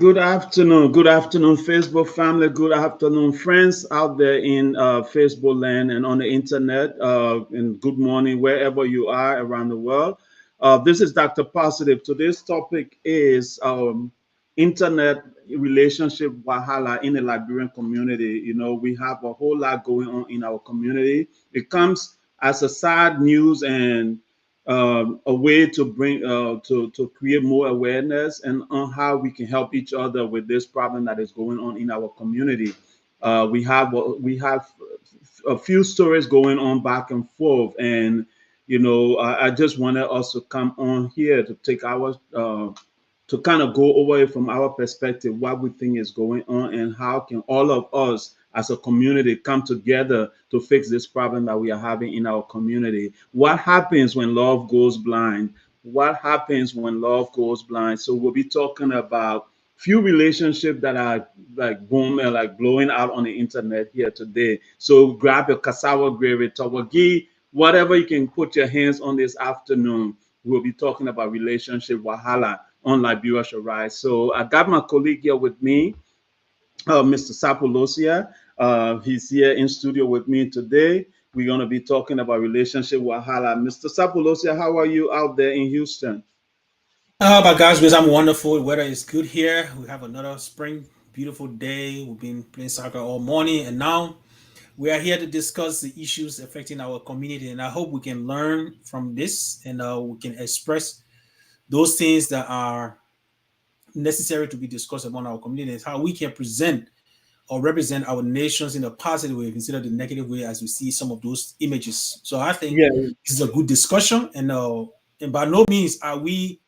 Good afternoon, Facebook family. Good afternoon, friends out there in Facebook land and on the internet. And good morning, wherever you are around the world. This is Dr. Positive. Today's topic is internet relationship wahala in the Liberian community. You know, we have a whole lot going on in our community. It comes as a sad news and a way to bring to create more awareness and on how we can help each other with this problem that is going on in our community. We have a few stories going on back and forth, and I just wanted us to come on here to take our to kind of go over it from our perspective, what we think is going on, and how can all of us as a community come together to fix this problem that we are having in our community. What happens when love goes blind? What happens when love goes blind? So we'll be talking about few relationships that are like boom and like blowing out on the internet here today. So grab your cassava gravy, tawagi, whatever you can put your hands on this afternoon. We'll be talking about relationship wahala on Liberia Shall Rise. So I got my colleague here with me, Mr. Sapolosia. He's here in studio with me today. We're going to be talking about relationship wahala. Mr. Sapolosia, how are you out there in Houston? But guys, I'm wonderful. Weather is good here. We have another spring, beautiful day. We've been playing soccer all morning, and now we are here to discuss the issues affecting our community. And I hope we can learn from this, and we can express those things that are necessary to be discussed among our communities. How we can present or represent our nations in a positive way instead of the negative way, as we see some of those images. So I think Yeah. this is a good discussion, and by no means are we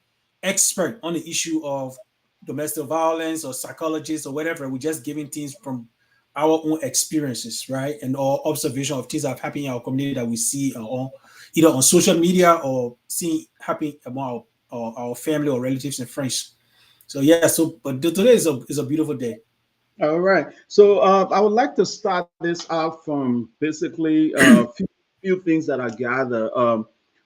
expert on the issue of domestic violence or psychologists or whatever. We're just giving things from our own experiences, right? And our observation of things that have happened in our community that we see either on social media or seeing happen among our family or relatives and friends. So yeah, but today is a beautiful day. All right. So I would like to start this out from basically few things that I gather.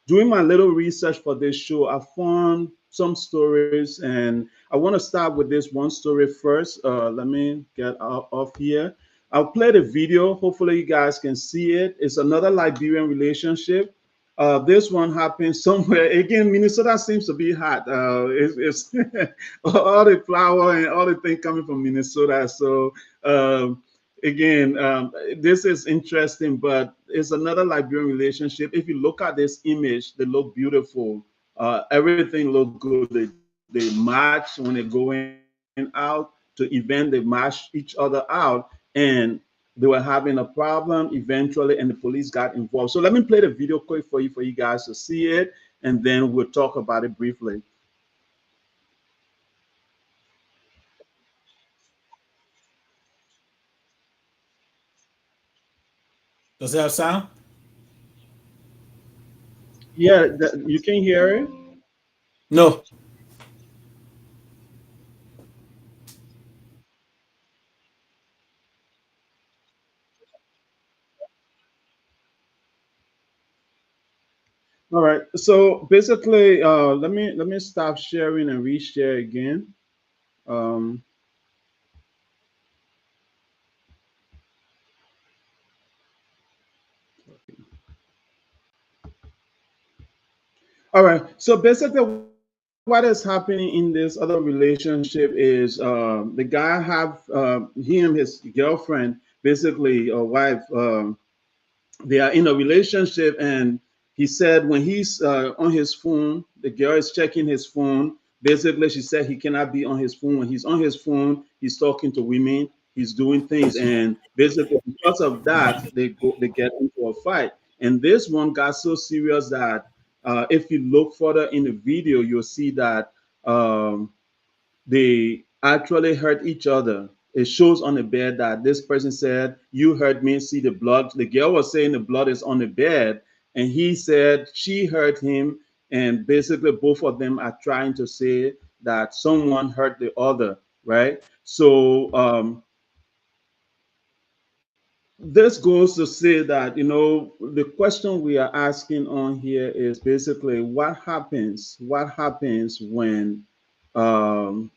Doing my little research for this show, I found some stories, and I want to start with this one story first. Let me get out of here. I'll play the video. Hopefully, you guys can see it. It's another Liberian relationship. This one happened somewhere. Again, Minnesota seems to be hot. It's all the flower and all the thing coming from Minnesota. So again, this is interesting, but it's another Liberian relationship. If you look at this image, they look beautiful. Everything look good. They match when they're going out to event. They match each other out, and they were having a problem eventually, and the police got involved. So let me play the video quick for you guys to see it, and then we'll talk about it briefly. Does that have sound? Yeah, you can hear it. No. All right. So basically, let me stop sharing and reshare again. Um, all right. So basically, what is happening in this other relationship is the guy have he and his girlfriend, basically a wife. They are in a relationship, and he said when he's on his phone, the girl is checking his phone. Basically, she said he cannot be on his phone. When he's on his phone, he's talking to women, he's doing things, and basically because of that they get into a fight. And this one got so serious that if you look further in the video, you'll see that um, they actually hurt each other. It shows on the bed that this person said, "You hurt me, see the blood." The girl was saying the blood is on the bed, and he said she hurt him. And basically, both of them are trying to say that someone hurt the other, right? So, this goes to say that, the question we are asking on here is basically what happens? What happens when. Um,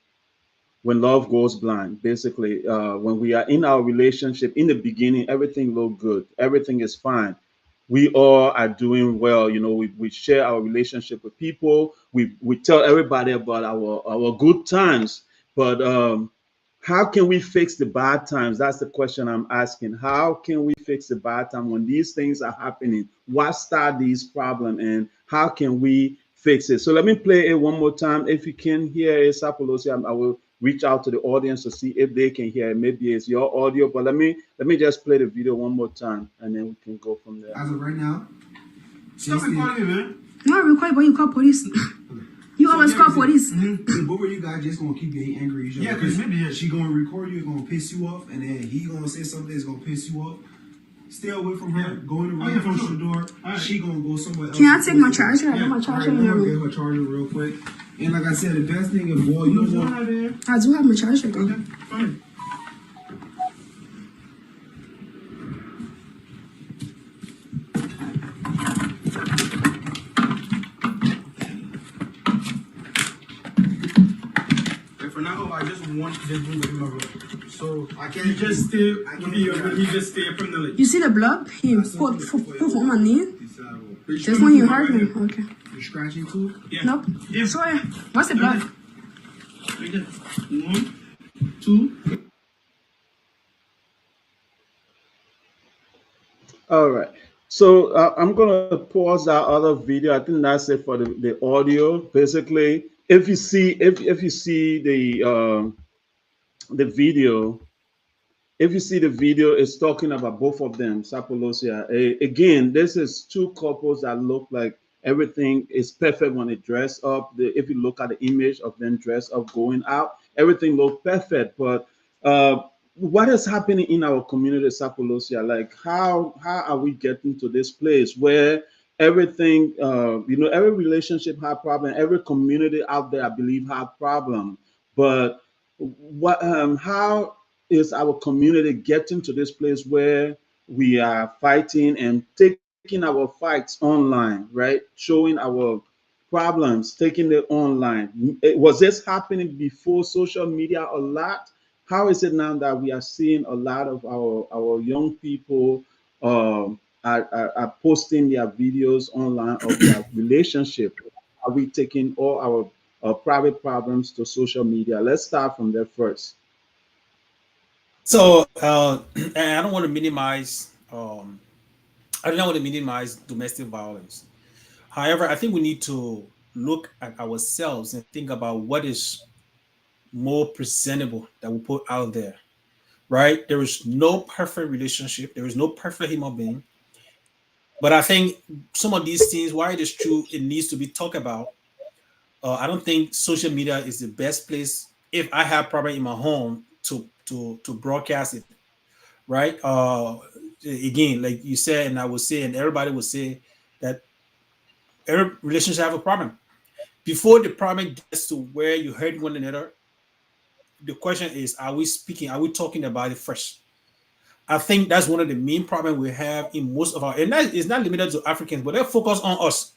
when love goes blind. Basically, when we are in our relationship, in the beginning, everything look good, everything is fine. We all are doing well. We share our relationship with people. We tell everybody about our good times. But how can we fix the bad times? That's the question I'm asking. How can we fix the bad time when these things are happening? What start these problems, and how can we fix it? So let me play it one more time. If you can hear it, Sapolosi, I will reach out to the audience to see if they can hear it. Maybe it's your audio, but let me just play the video one more time, and then we can go from there. As of right now, Stop recording me, man. Not record, but you call police. You always call police. the both of you guys just gonna keep getting angry at each other. Yeah, because maybe she gonna record you, it's gonna piss you off, and then he gonna say something that's gonna piss you off. Stay away from her. Go in the room, close the door. Right. She gonna go somewhere else. Can I take my charger? I got my charger in I'm the gonna room. get her charger real quick. And like I said, the best thing is, boy, you don't want. I do have my charger though. Okay, fine. And for now, I just want this room in my room. So I can't you just stay. You just stay from the lake. You see the blood? He put on my knee. Just Just when you hurt me. Okay. You scratching too? Yeah. Nope. Yeah. Sorry. What's the blood? Like that. 1, 2. All right. So I'm gonna pause that other video. I think that's it for the audio. Basically, if you see the video, if you see the video, it's talking about both of them, Sapolosia. Again, this is two couples that look like everything is perfect when they dress up. If you look at the image of them dressed up going out, everything looks perfect. But what is happening in our community, Sapolosia? Like, how are we getting to this place where everything, every relationship have problem, every community out there, I believe, have problem, but how is our community getting to this place where we are fighting and taking our fights online, right? Showing our problems, taking it online. Was this happening before social media a lot? How is it now that we are seeing a lot of our young people are posting their videos online of their relationship? Are we taking all our private problems to social media? Let's start from there first. So, and I don't want to minimize. I don't want to minimize domestic violence. However, I think we need to look at ourselves and think about what is more presentable that we put out there. Right? There is no perfect relationship. There is no perfect human being. But I think some of these things, why it is true, it needs to be talked about. I don't think social media is the best place if I have problem in my home to broadcast it, right? Again, like you said, and I would say, and everybody would say that every relationship have a problem. Before the problem gets to where you hurt one another, the question is, are we speaking? Are we talking about it first? I think that's one of the main problems we have in most of our, and that is not limited to Africans, but let's focus on us.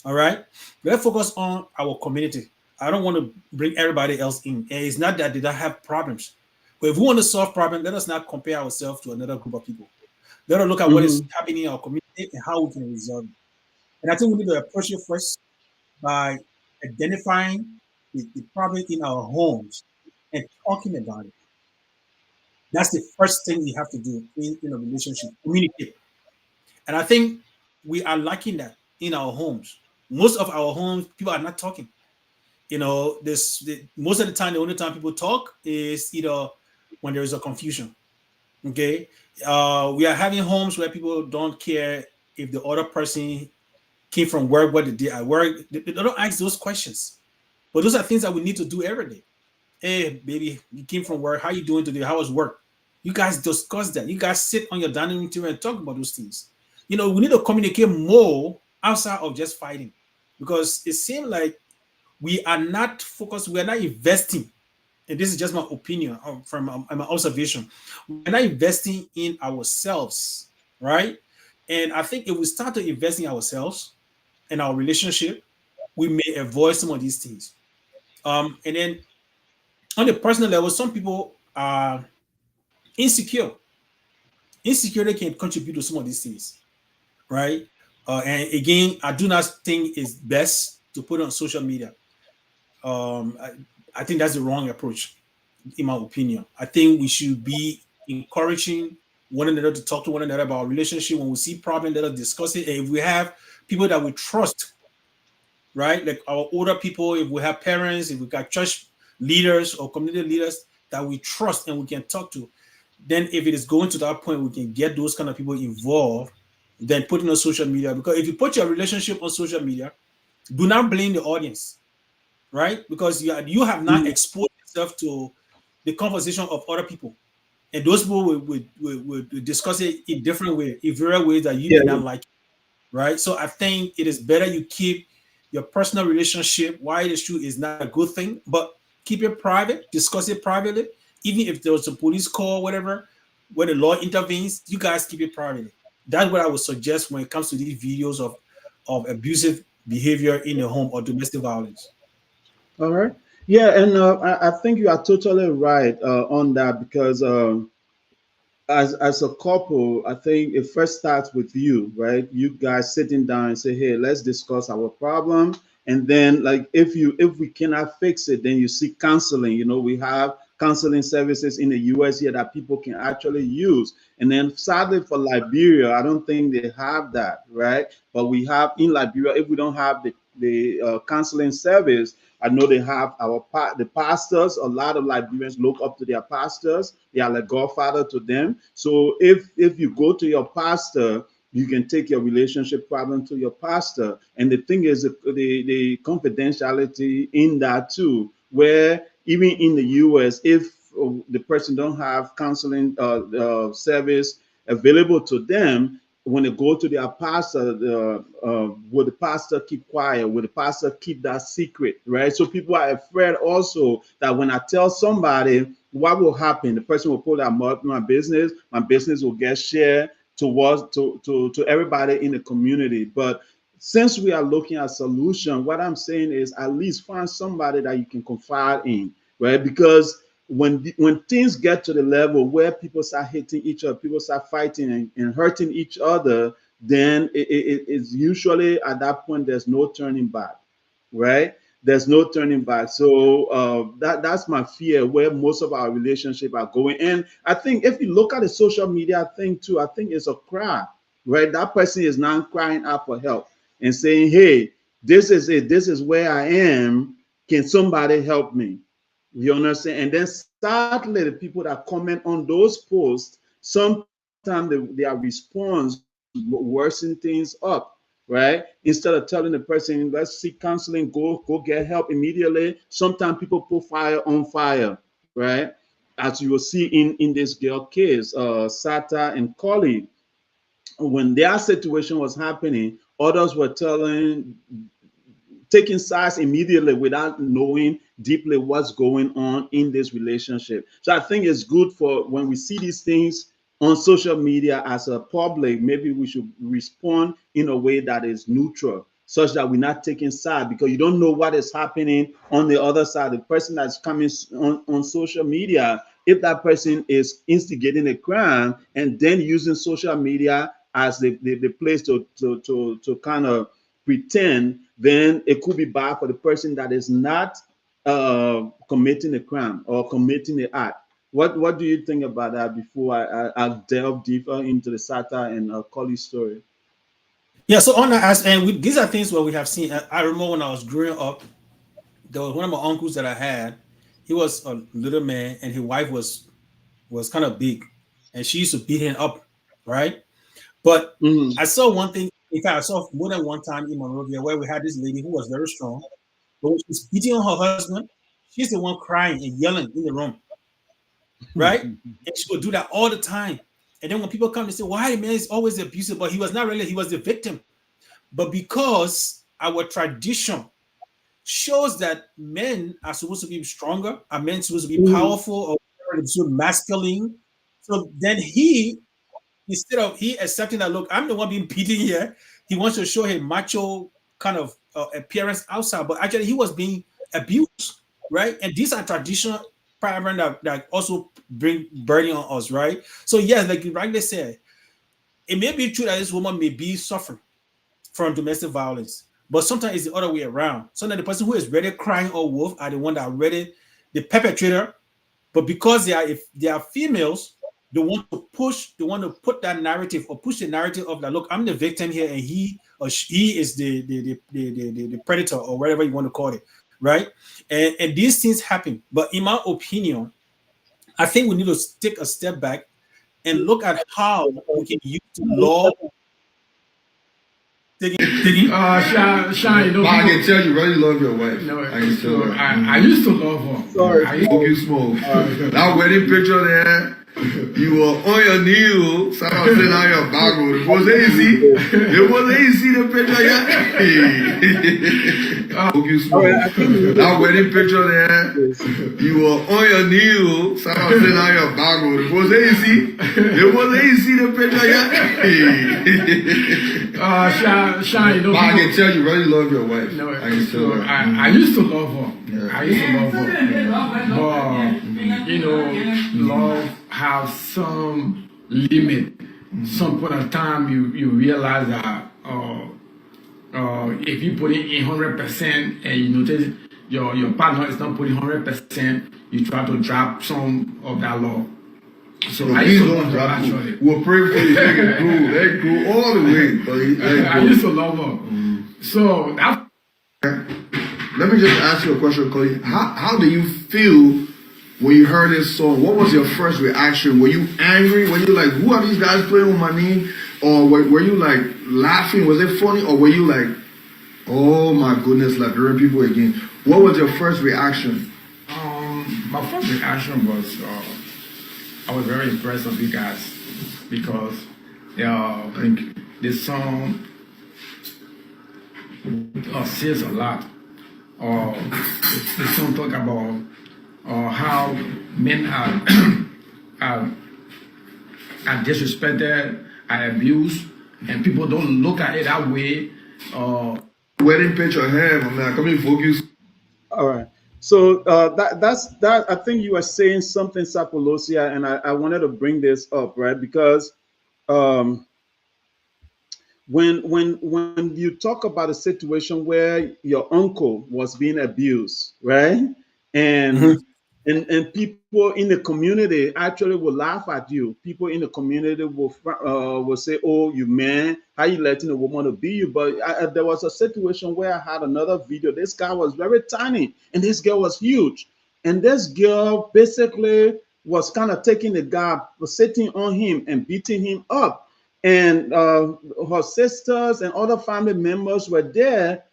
All right, let's focus on our community. I don't want to bring everybody else in. And it's not that they don't have problems, but if we want to solve problems, let us not compare ourselves to another group of people. Let us look at what is happening in our community and how we can resolve it. And I think we need to approach it first by identifying the problem in our homes and talking about it. That's the first thing we have to do in a relationship, communicate. And I think we are lacking that in our homes. Most of our homes, people are not talking. Most of the time, the only time people talk is either when there is a confusion. Okay, we are having homes where people don't care if the other person came from work, what they did at work. They don't ask those questions. But those are things that we need to do every day. Hey, baby, you came from work. How you doing today? How was work? You guys discuss that. You guys sit on your dining room table and talk about those things. We need to communicate more outside of just fighting, because it seems like we are not focused. We are not investing. And this is just my opinion from my observation. We're not investing in ourselves, right? And I think if we start to invest in ourselves and our relationship, we may avoid some of these things. And then On the personal level, some people are insecure. Insecurity can contribute to some of these things, right? And again, I do not think it's best to put it on social media. Um, I, I think that's the wrong approach, in my opinion. I think we should be encouraging one another to talk to one another about relationship. When we see problems, let us discuss it. And if we have people that we trust, right, like our older people, if we have parents, if we got church leaders or community leaders that we trust and we can talk to, then if it is going to that point, we can get those kind of people involved. Then put it on social media, because if you put your relationship on social media, do not blame the audience, right? Because you have not Mhm. exposed yourself to the conversation of other people, and those people will discuss it in different ways, in various ways that you may Yeah. not like, right? So I think it is better you keep your personal relationship. Why it is true is not a good thing, but keep it private, discuss it privately. Even if there was a police call, whatever, when the law intervenes, you guys keep it privately. That's what I would suggest when it comes to these videos of abusive behavior in the home or domestic violence. All right. Yeah, and I think you are totally right on that because as a couple, I think it first starts with you, right? You guys sitting down and say, "Hey, let's discuss our problem." And then, like, if we cannot fix it, then you seek counseling. You know, we have counseling services in the U.S. here that people can actually use. And then, sadly for Liberia, I don't think they have that, right? But we have in Liberia. If we don't have the counseling service, I know they have the pastors. A lot of Liberians look up to their pastors. They are like godfather to them. So if you go to your pastor, you can take your relationship problem to your pastor. And the thing is, the confidentiality in that too, where even in the U.S., if the person don't have counseling service available to them, when they go to their pastor, will the pastor keep quiet? Will the pastor keep that secret? Right? So people are afraid also that when I tell somebody, what will happen? The person will pull out my business will get shared to everybody in the community. But since we are looking at solution, what I'm saying is at least find somebody that you can confide in, right? Because when things get to the level where people start hitting each other, people start fighting and hurting each other, then it's usually at that point there's no turning back, right? There's no turning back. So that's my fear where most of our relationship are going. And I think if you look at the social media thing too, I think it's a cry, right? That person is now crying out for help and saying, "Hey, this is it. This is where I am. Can somebody help me?" You understand? And then sadly, the people that comment on those posts, sometimes their response worsen things up, right? Instead of telling the person, "Let's seek counseling, go get help immediately." Sometimes people put fire on fire, right? As you will see in this girl case, Sata and Collie, when their situation was happening, others were taking sides immediately without knowing deeply what's going on in this relationship. So I think it's good for when we see these things on social media as a public, maybe we should respond in a way that is neutral, such that we're not taking side because you don't know what is happening on the other side. The person that's coming on social media, if that person is instigating a crime and then using social media as the place to kind of pretend, then it could be bad for the person that is not committing a crime or committing the act. What do you think about that before I delve deeper into the Sata and Collie story? Yeah, so on that aspect, and these are things where we have seen. I remember when I was growing up, there was one of my uncles that I had. He was a little man, and his wife was kind of big, and she used to beat him up, right? But Mm-hmm. I saw one thing. In fact, I saw more than one time in Monrovia where we had this lady who was very strong, but when she's beating on her husband, she's the one crying and yelling in the room, right? And she would do that all the time. And then when people come, they say, "Why the man is always abusive?" But he was not really; he was the victim. But because our tradition shows that men are supposed to be stronger, are men supposed to be Mm-hmm. powerful or so masculine. So then he, instead of he accepting that, look, I'm the one being beaten here, he wants to show his macho kind of appearance outside, but actually he was being abused, right? And these are traditional. problem that also bring burden on us, right? So yes, like you rightly said, it may be true that this woman may be suffering from domestic violence, but sometimes it's the other way around. Sometimes the person who is ready crying or wolf are the one that are ready, the perpetrator, but because if they are females, they want to put that narrative or push the narrative of that. Look, I'm the victim here, and he or she is the predator or whatever you want to call it, right? And these things happen. But in my opinion, I think we need to take a step back and look at how we can use law. Sean, you know, I can tell you really love your wife. no, I can tell her. I used to love her. Sorry. I used Smoke you smoke. That wedding picture there, you were on your knee. Someone said on your back. It was easy. It was easy the picture, yeah. Smoke you smoke. That wedding picture there, you were on your knee. Someone said on your back. It was easy. It was easy the picture, yeah. Sean, you know, I can tell you really love your wife. no, I can tell her. I used to love her. Yeah. I used to love her. But, you know, love has some limit. Some point of time, you realize that if you put in 100% and you notice your partner is not putting 100%, you try to drop some of that love. So I Please used to don't love her, drop actually. it. We'll pray for you. Let it grow. Let it grow all the way, buddy. Let it I grow. used to love her. So that Let me just ask you a question, Cody. How do you feel when you heard this song? What was your first reaction? Were you angry? Were you like, who are these guys playing with my name? Or were you like laughing? Was it funny? Or were you like, oh my goodness, Liberian people again? What was your first reaction? my first reaction was I was very impressed with you guys because this song says a lot. The song talk about how men are disrespected, are abused, and people don't look at it that way. Wedding picture here, my man. Come in, focus. All right. So that's that. I think you were saying something, Sapolosia, and I wanted to bring this up, right? Because um, when you talk about a situation where your uncle was being abused, right, and and people in the community actually will laugh at you. People in the community will say, "Oh, you man, how you letting a woman to be you?" But there was a situation where I had another video. This guy was very tiny, and this girl was huge, and this girl basically was kind of taking the guy, was sitting on him and beating him up, and her sisters and other family members were there,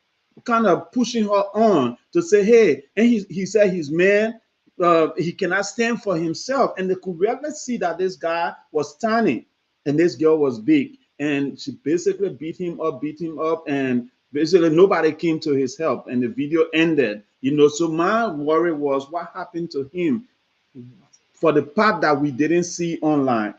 kind of pushing her on to say, "Hey," and he said his man. He cannot stand for himself, and they could really see that this guy was tiny and this girl was big, and she basically beat him up, and basically nobody came to his help, and the video ended. So my worry was what happened to him for the part that we didn't see online,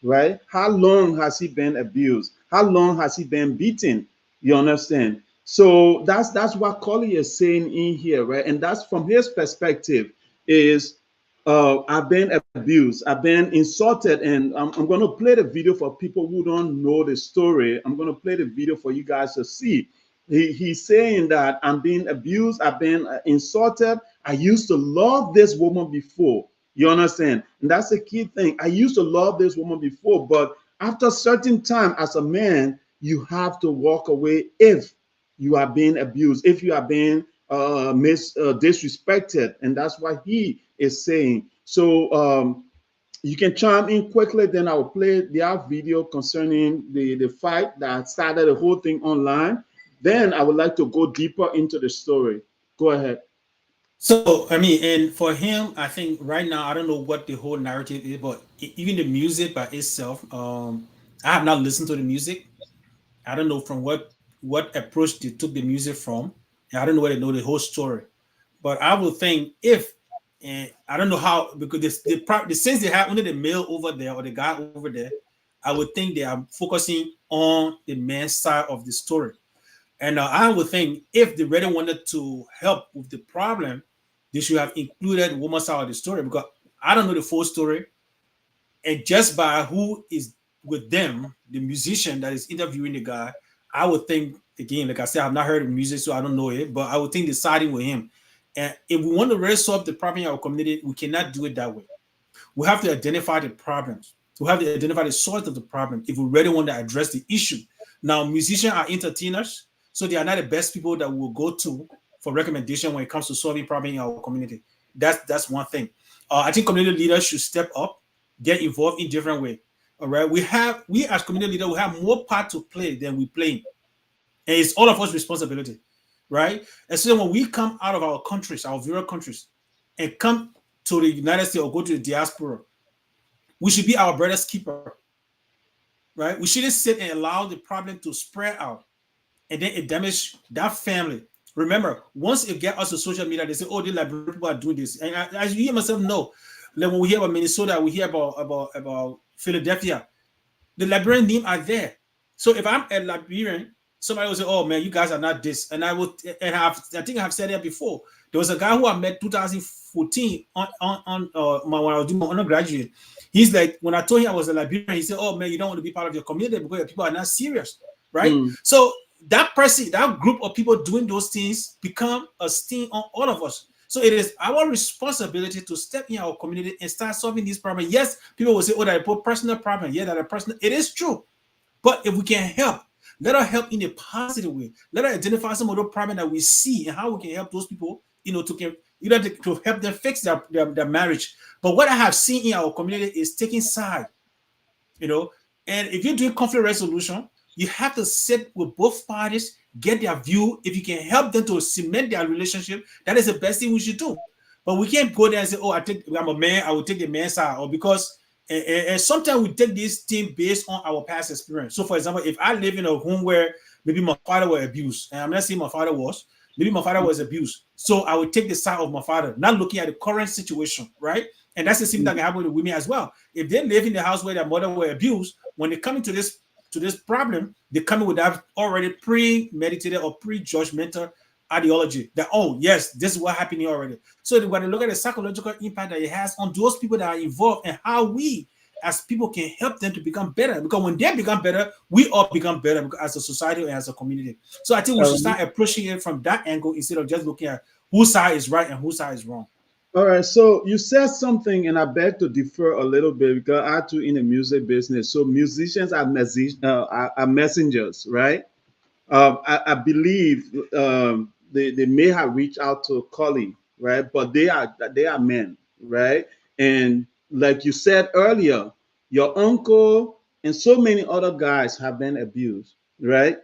right? How long has he been abused? How long has he been beaten? You understand? So that's what Collie is saying in here, right? And that's from his perspective is I've been abused, I've been insulted, and I'm going to play the video for people who don't know the story. I'm going to play the video for you guys to see. He's saying that I'm being abused, I've been insulted. I used to love this woman before. You understand? And that's the key thing. I used to love this woman before, but after a certain time as a man, you have to walk away if you are being abused, if you are being disrespected, and that's what he is saying. So you can chime in quickly, then I will play their video concerning the fight that started the whole thing online. Then I would like to go deeper into the story. Go ahead. So, I mean, and for him, I think right now, I don't know what the whole narrative is, but even the music by itself, I have not listened to the music. I don't know from what approach they took the music from. And I don't know whether they know the whole story. But I would think if, and I don't know how, because since they have only the male over there or the guy over there, I would think they are focusing on the man's side of the story. And I would think if they really wanted to help with the problem, they should have included woman side of the story, because I don't know the full story. And just by who is with them, the musician that is interviewing the guy, I would think, again, like I said, I've not heard of music, so I don't know it, but I would think deciding with him. And if we want to really solve the problem in our community, we cannot do it that way. We have to identify the problems. We have to identify the source of the problem if we really want to address the issue. Now, musicians are entertainers, so they are not the best people that we will go to for recommendation when it comes to solving problems in our community. That's one thing. I think community leaders should step up, get involved in different way. All right, we as community leaders, we have more part to play than we play, and it's all of us responsibility, right? And so when we come out of our countries, our various countries, and come to the United States or go to the diaspora, we should be our brother's keeper, right? We shouldn't sit and allow the problem to spread out, and then it damage that family. Remember, once it get us to social media, they say, "Oh, the Liberian people are doing this," and as you hear myself, no. Like when we hear about Minnesota, we hear about Philadelphia. The Liberian name are there. So if I'm a Liberian, somebody will say, "Oh man, you guys are not this," and I think I've said that before. There was a guy who I met 2014 on when I was doing my undergraduate. He's like, when I told him I was a Liberian, he said, "Oh man, you don't want to be part of your community because your people are not serious," right? So that person, that group of people doing those things become a stain on all of us. So it is our responsibility to step in our community and start solving these problems. Yes, people will say, "Oh, that a personal problem." Yeah, that a personal. It is true, but if we can help, let us help in a positive way. Let us identify some of the problems that we see and how we can help those people, to help them fix their marriage. But what I have seen in our community is taking side, and if you're doing conflict resolution, you have to sit with both parties, get their view. If you can help them to cement their relationship, that is the best thing we should do. But we can't go there and say, "Oh, I'm a man, I will take the man's side," or because and sometimes we take this thing based on our past experience. So, for example, if I live in a home where maybe my father was abused, and I'm not saying my father was, maybe my father was abused, so I would take the side of my father, not looking at the current situation, right? And that's the same thing that can happen with women as well. If they live in the house where their mother was abused, when they come into this problem, they come in with that already premeditated or pre-judgmental ideology that, "Oh yes, this is what happened here already." So they're going to look at the psychological impact that it has on those people that are involved and how we as people can help them to become better. Because when they become better, we all become better as a society and as a community. So I think we should start approaching it from that angle instead of just looking at whose side is right and whose side is wrong. All right, so you said something, and I beg to differ a little bit because I too in the music business. So musicians are messengers, right? I believe they may have reached out to a colleague, right? But they are men, right? And like you said earlier, your uncle and so many other guys have been abused, right?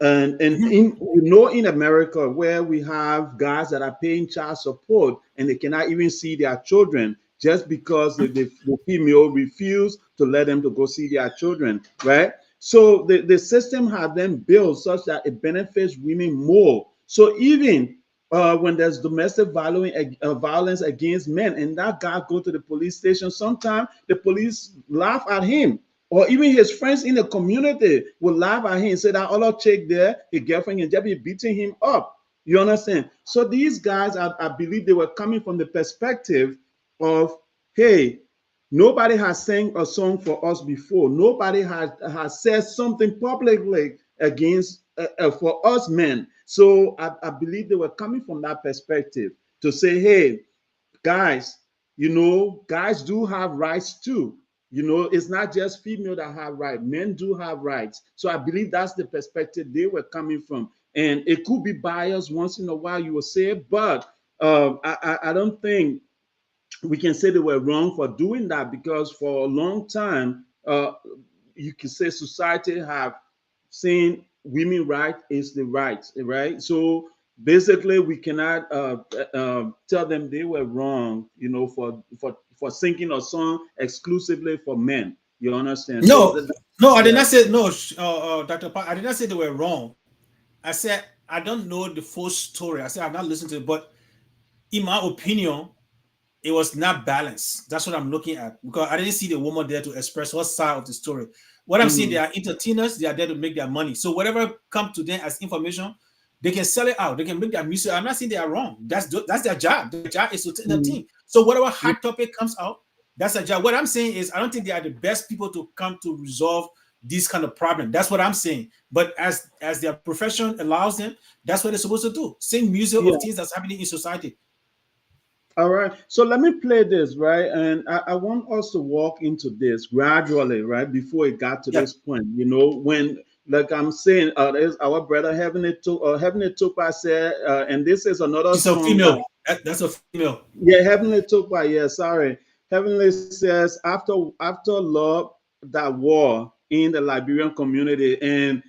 And in America where we have guys that are paying child support and they cannot even see their children just because the female refuse to let them to go see their children, right? So the system has been built such that it benefits women more. So even when there's domestic violence against men and that guy go to the police station, sometimes the police laugh at him, or even his friends in the community will laugh at him and say that other chick there, his girlfriend, and just be beating him up. You understand? So these guys, I believe they were coming from the perspective of, hey, nobody has sang a song for us before. Nobody has said something publicly against for us men. So I believe they were coming from that perspective to say, hey, guys, guys do have rights too. It's not just female that have rights. Men do have rights. So I believe that's the perspective they were coming from. And it could be biased once in a while, you will say, but I don't think we can say they were wrong for doing that, because for a long time, you can say society have seen women right is the right, right? So basically, we cannot tell them they were wrong, for singing a song exclusively for men. You understand? No, So no, I did yeah. not say no, Dr. Park. I did not say they were wrong. I said I don't know the full story. I said I've not listened to it, but in my opinion, it was not balanced. That's what I'm looking at, because I didn't see the woman there to express her side of the story. What I'm seeing, they are entertainers. They are there to make their money. So whatever comes to them as information, They can sell it out. They can make their music. I'm not saying they are wrong. That's their job. Their job is to take the team. So whatever hot topic comes out, that's their job. What I'm saying is, I don't think they are the best people to come to resolve this kind of problem. That's what I'm saying. But as their profession allows them, that's what they're supposed to do. Sing music of things that's happening in society. All right. So let me play this, right? And I want us to walk into this gradually, right? Before it got to this point, you know, when, like I'm saying, there's our brother Heavenly Tupa said, and this is another It's song. a female. That's a female. Yeah, Heavenly Tupa. Yeah, sorry. Heavenly says, after love, that war in the Liberian community, and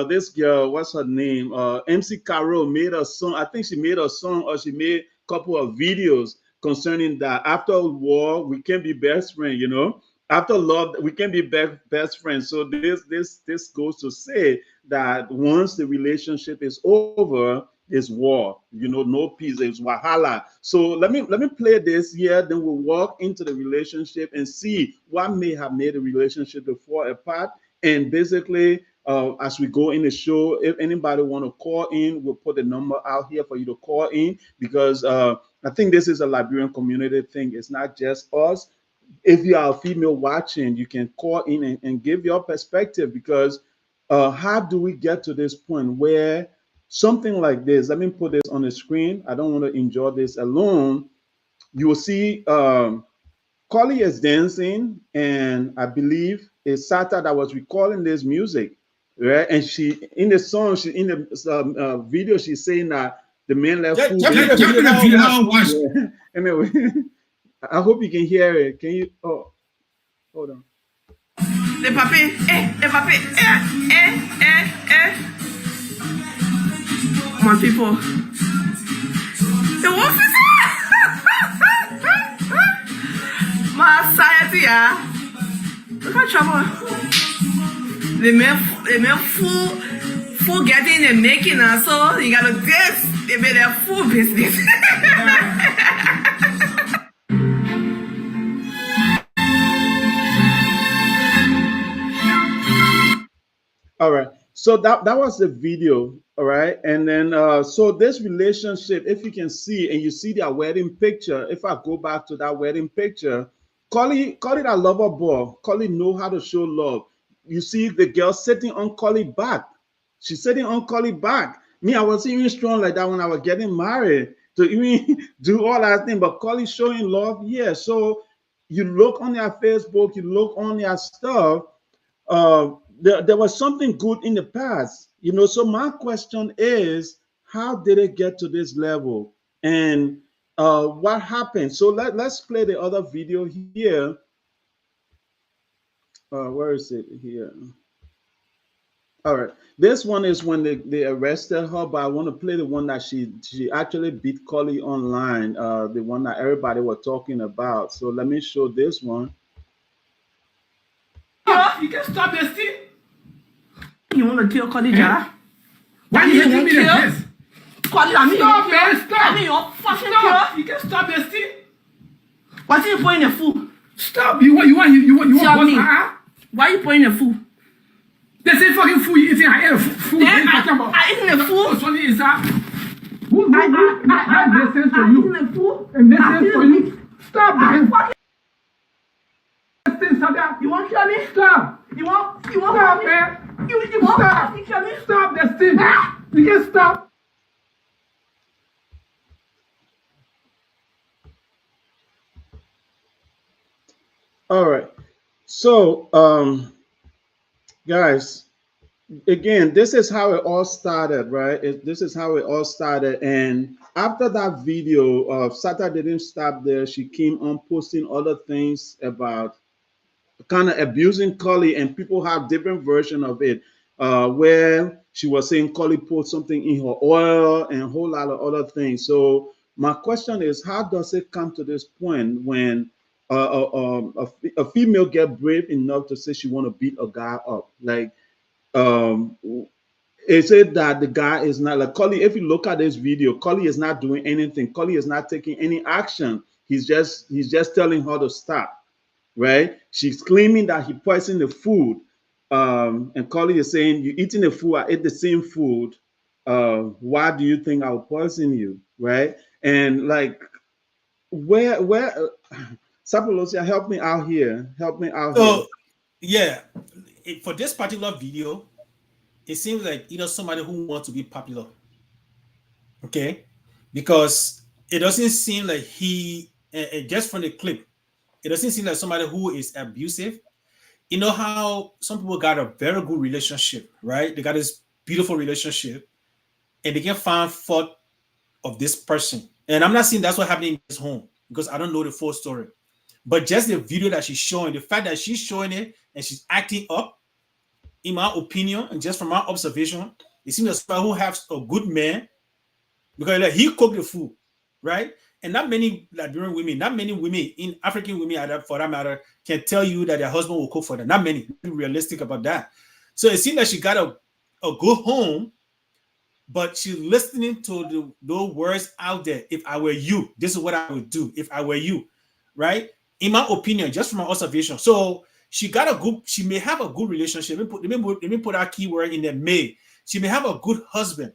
this girl, what's her name? MC Carol made a song. I think she made a song, or she made a couple of videos concerning that. After war, we can be best friends. You know, after love, we can be best friends. So this goes to say that once the relationship is over, is war. You know, no peace, it's wahala. So let me play this here, then we'll walk into the relationship and see what may have made the relationship to fall apart. And basically, as we go in the show, if anybody want to call in, we'll put the number out here for you to call in, because I think this is a Liberian community thing. It's not just us. If you are a female watching, you can call in and give your perspective, because how do we get to this point where something like this, let me put this on the screen. I don't want to enjoy this alone. You will see Collie is dancing, and I believe it's Sata that was recording this music, right? And she, in the song, she in the video, she's saying that the man left food. Yeah. Anyway, I hope you can hear it. Can you? Oh, hold on. Le papi, papi, My people. The wolf is my society, look at trouble. The men full getting and making, so you gotta dance. They made their full business. All right. So that was the video. All right. And then so this relationship, if you can see, and you see their wedding picture, if I go back to that wedding picture, call it a lover boy. Call it know how to show love. You see the girl sitting on Collie back. She's sitting on Collie back. Me, I was even strong like that when I was getting married to even do all that thing. But Collie showing love, yeah. So you look on their Facebook, you look on their stuff. There was something good in the past, you know. So my question is, how did it get to this level, and what happened? So let's play the other video here. Where is it here? All right, this one is when they arrested her, but I want to play the one that she actually beat Collie online, the one that everybody was talking about. So let me show this one. You can stop this thing. You want to kill Collie Jara? Why you hitting me like this? Collie, I mean, Stop, man, stop. I mean, you're fucking Stop. kill. You can stop this thing. Why are you pointing a fool? Stop. You want Tell me. my eye? Why are you pointing a fool? They say fucking fool. You eating I ate a fool. Then I eating a fool. What's funny is that who I listens to you? eating a fool. And listens to you? Stop, man. You want to kill me? Stop. You want Stop, me? man. You want Stop. to kill me? Stop that thing. You can stop. All right. So, guys, again, this is how it all started, right? This is how it all started. And after that video, Sata didn't stop there. She came on posting other things about kind of abusing Collie, and people have different version of it, where she was saying Collie put something in her oil and a whole lot of other things. So my question is, how does it come to this point when a female get brave enough to say she want to beat a guy up? Like, is it that the guy is not, like Collie, if you look at this video, Collie is not doing anything. Collie is not taking any action. He's just telling her to stop. Right? She's claiming that he poisoned the food. And Collie is saying, you eating the food, I ate the same food. why do you think I will poison you, right? And like, where Sapolosia, help me out here, help me out here. So yeah, for this particular video, it seems like either somebody who wants to be popular, okay, because it doesn't seem like just from the clip, it doesn't seem like somebody who is abusive. You know how some people got a very good relationship, right? They got this beautiful relationship, and they can find fault of this person. And I'm not saying that's what happened in this home because I don't know the full story. But just the video that she's showing, the fact that she's showing it and she's acting up, in my opinion, and just from my observation, it seems like somebody who has a good man because like, he cooked the food, right? And not many Liberian women, not many women in African women, for that matter, can tell you that their husband will cook for them. Not many. Be realistic about that. So it seems like she got a good home, but she's listening to those words out there. If I were you, this is what I would do. If I were you, right? In my opinion, just from my observation. So she may have a good relationship. Let me put that keyword in there, may. She may have a good husband,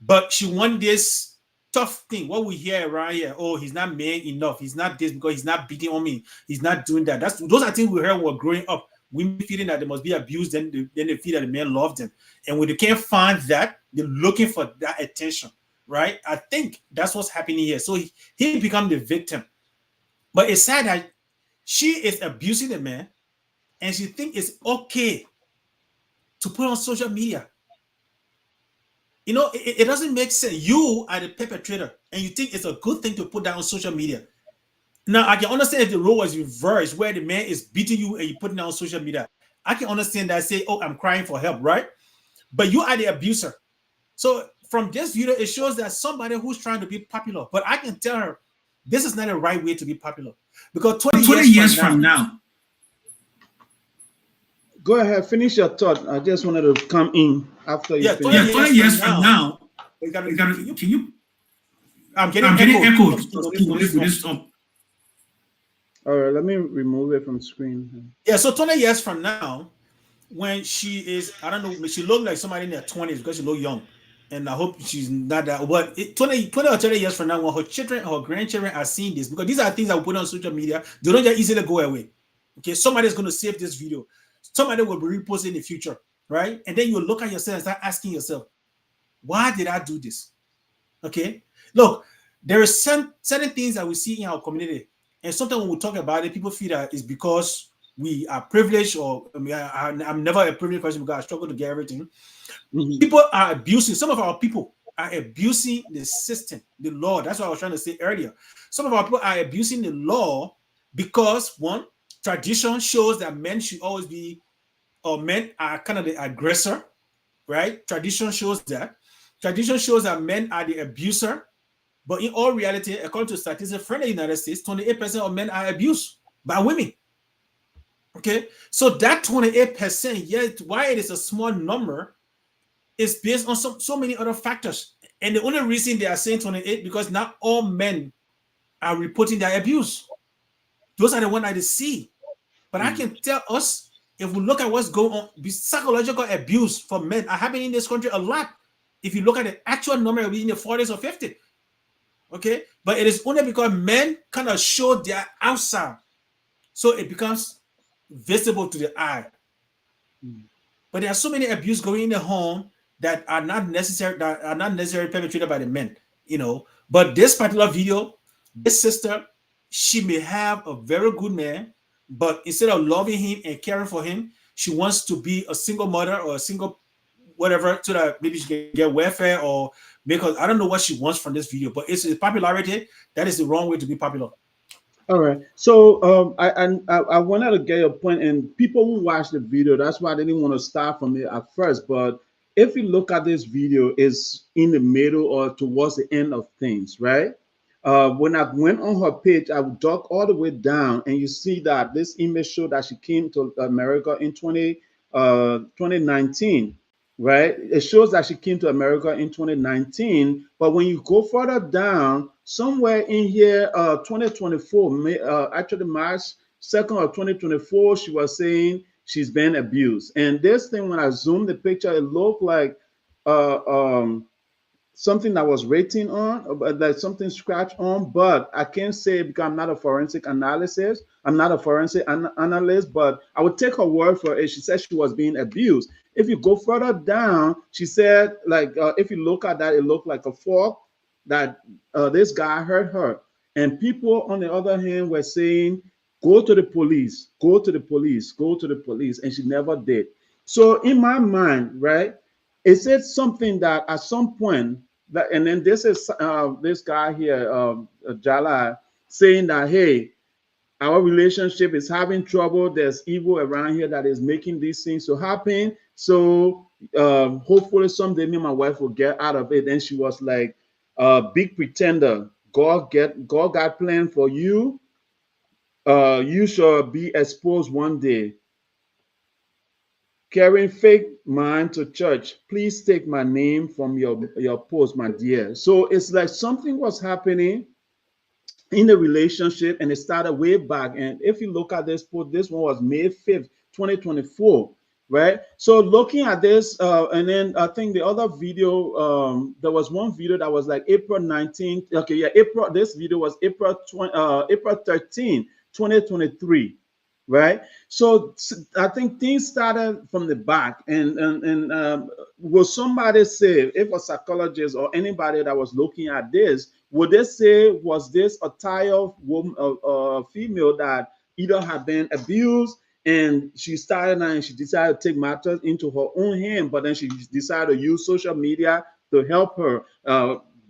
but she wants this tough thing. What we hear around here, oh, he's not man enough. He's not this because he's not beating on me. He's not doing that. Those are things we heard when we were growing up. Women feeling that they must be abused, then they feel that the man loves them. And when they can't find that, they're looking for that attention, right? I think that's what's happening here. So he become the victim. But it's sad that she is abusing the man, and she thinks it's okay to put on social media. You know, it doesn't make sense. You are the perpetrator, and you think it's a good thing to put that on social media. Now, I can understand if the role was reversed, where the man is beating you and you putting it on social media. I can understand that, say, oh, I'm crying for help, right? But you are the abuser. So from this video, it shows that somebody who's trying to be popular, but I can tell her this is not the right way to be popular. Because 20 years from now. Go ahead, finish your thought. I just wanted to come in after you finish. 20 years from now, can you? I'm getting echoed. All right, let me remove it from screen. Yeah, so 20 years from now, when she is, I don't know, she look like somebody in their 20s because she look young. And I hope she's not that. But 20 or 30 years from now, when her children, her grandchildren are seeing this, because these are things that we put on social media, they don't just easily go away. Okay, somebody's going to save this video. Somebody will be reposted in the future, right? And then you look at yourself and start asking yourself, why did I do this? Okay, look, there are certain things that we see in our community. And sometimes when we talk about it, people feel that it's because we are privileged, or I mean, I'm never a privileged person because I struggle to get everything. Mm-hmm. People are abusing, some of our people are abusing the system, the law. That's what I was trying to say earlier. Some of our people are abusing the law because, one, tradition shows that men should always be, or men are kind of the aggressor, right? Tradition shows that. Tradition shows that men are the abuser. But in all reality, according to statistics from the United States, 28% of men are abused by women. Okay, so that 28%, yet why it is a small number, is based on so many other factors. And the only reason they are saying 28 because not all men are reporting their abuse. Those are the ones that they see. But I can tell us, if we look at what's going on, the psychological abuse for men are happening in this country a lot. If you look at the actual number, it'll be in the 40s or 50s. Okay, but it is only because men kind of show their outside, so it becomes visible to the eye. But there are so many abuse going in the home that are not necessarily perpetrated by the men, you know. But this particular video, this sister, she may have a very good man, but instead of loving him and caring for him, she wants to be a single mother or a single whatever, so that maybe she can get welfare, or because I don't know what she wants from this video, but it's popularity. That is the wrong way to be popular. All right. So I wanted to get your point, and people who watch the video, that's why I didn't want to start from it at first. But if you look at this video, it's in the middle or towards the end of things, right? When I went on her page, I dug all the way down, and you see that this image showed that she came to America in 2019. Right, it shows that she came to America in 2019, but when you go further down, somewhere in here, 2024, actually March 2nd of 2024, she was saying she's been abused. And this thing, when I zoomed the picture, it looked like uh, um, something that was written on, like something scratched on, but I can't say because I'm not a forensic analysis. I'm not a forensic analyst, but I would take her word for it. She said she was being abused. If you go further down, she said, like, if you look at that, it looked like a fork that this guy hurt her. And people, on the other hand, were saying, go to the police, go to the police, go to the police. And she never did. So, in my mind, right, is it something that at some point, that, and then this is this guy here, Jala, saying that, hey, our relationship is having trouble. There's evil around here that is making these things to happen. So hopefully someday me and my wife will get out of it. And she was like, big pretender. God got plan for you. You shall be exposed one day. Carrying fake mind to church. Please take my name from your post, my dear. So it's like something was happening in the relationship, and it started way back. And if you look at this post, this one was May 5th, 2024, right? So looking at this, and then I think the other video, there was one video that was like April 19th. Okay, yeah, April. This video was April 13, 2023. Right, so I think things started from the back, and will somebody say, if a psychologist or anybody that was looking at this, would they say, was this a tired woman, female that either had been abused and she started and she decided to take matters into her own hand, but then she decided to use social media to help her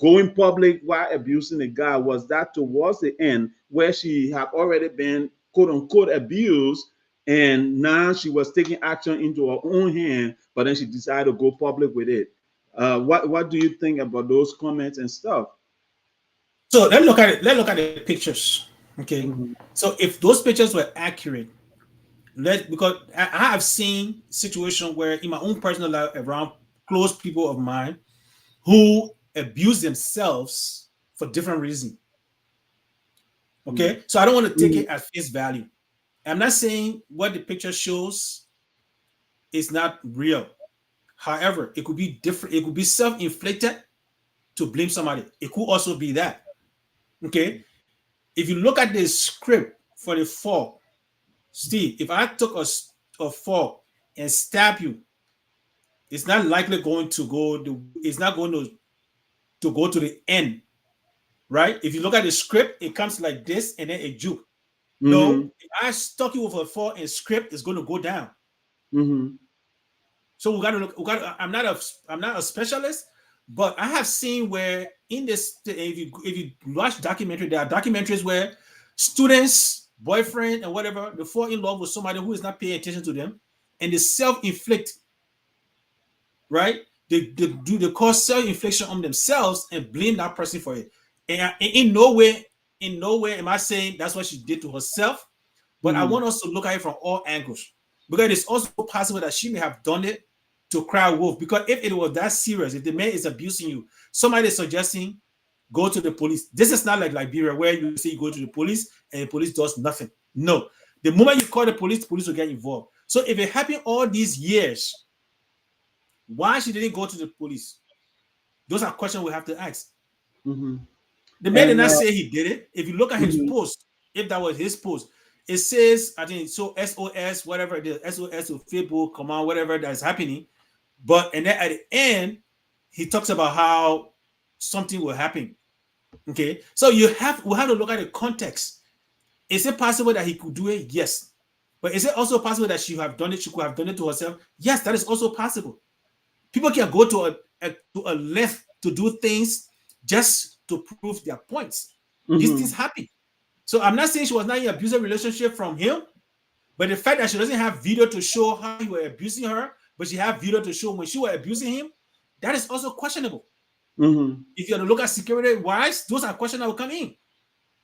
going public while abusing the guy? Was that towards the end where she had already been quote unquote abused, and now she was taking action into her own hand, but then she decided to go public with it? What do you think about those comments and stuff? So let's look at it. Let's look at the pictures. Okay. Mm-hmm. So if those pictures were accurate, because I have seen situations where in my own personal life around close people of mine who abuse themselves for different reasons. Okay. So I don't want to take it at face value. I'm not saying what the picture shows is not real. However, it could be different. It could be self-inflicted to blame somebody. It could also be that. Okay. If you look at the script for the fork, Steve, if I took a fork and stab you, it's not likely going to go. It's not going to go to the end, right? If you look at the script, it comes like this and then a juke. No, if I stuck you with a fork and script, it's going to go down. Mm-hmm. So we got to look. I'm not a specialist, but I have seen where in this, if you watch documentary, there are documentaries where students, boyfriend, and whatever, they fall in love with somebody who is not paying attention to them, and they self-inflict, right? They cause self-infliction on themselves and blame that person for it. And in no way am I saying that's what she did to herself, but I want us to look at it from all angles, because it's also possible that she may have done it to cry wolf. Because if it was that serious, if the man is abusing you, somebody is suggesting go to the police. This is not like Liberia where you say you go to the police and the police does nothing. No, the moment you call the police will get involved. So if it happened all these years, why she didn't go to the police? Those are questions we have to ask. Mm-hmm. The man did not say he did it. If you look at his post, if that was his post, it says, I think so, SOS, whatever it is, SOS to Facebook, come on, whatever that's happening. But and then at the end, he talks about how something will happen. Okay, so we have to look at the context. Is it possible that he could do it? Yes. But is it also possible that she could have done it to herself? Yes, that is also possible. People can go to a length to do things just to prove their points. These things happen. So I'm not saying she was not in an abusive relationship from him, but the fact that she doesn't have video to show how he was abusing her, but she have video to show when she was abusing him, that is also questionable. If you have to look at security wise, those are questions that will come in.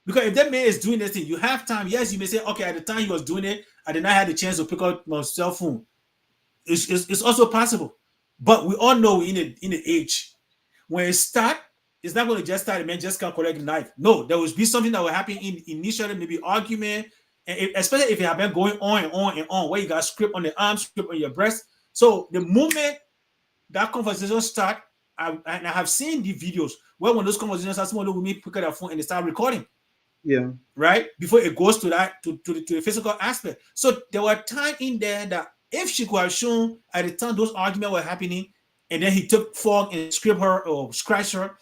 Because if that man is doing this thing, you have time. Yes, you may say, okay, at the time he was doing it, I did not have the chance to pick up my cell phone. It's also possible. But we all know in the age when it start, it's not going to just start. The man just can't collect a knife. No, there will be something that will happen initially, maybe argument, and especially if it have been going on and on and on, where you got script on the arm, script on your breast. So the moment that conversation start, and I have seen the videos where when those conversations start, someone will pick up their phone and they start recording. Yeah. Right before it goes to that to the physical aspect. So there were times in there that if she could have shown at the time those arguments were happening, and then he took fork and scrape her or scratch her,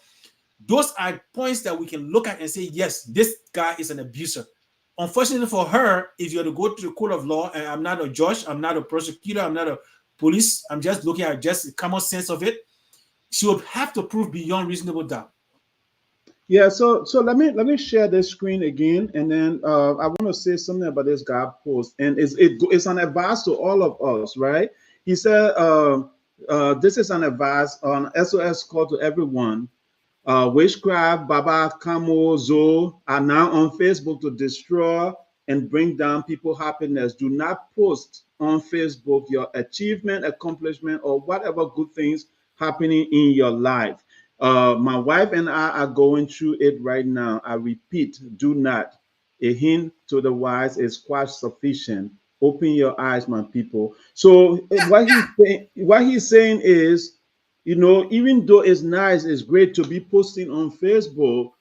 those are points that we can look at and say, yes, this guy is an abuser. Unfortunately for her, if you are to go to the court of law, and I'm not a judge, I'm not a prosecutor, I'm not a police, I'm just looking at just the common sense of it, she would have to prove beyond reasonable doubt. Yeah, so let me share this screen again, and then I want to say something about this guy post, and it's an advice to all of us, right? He said, "This is an advice on SOS call to everyone. Witchcraft, Baba Kamo, Zo are now on Facebook to destroy and bring down people's happiness. Do not post on Facebook your achievement, accomplishment, or whatever good things happening in your life. My wife and I are going through it right now. I repeat, do not. A hint to the wise is quite sufficient. Open your eyes, my people." So what he's saying is, even though it's nice, it's great to be posting on Facebook,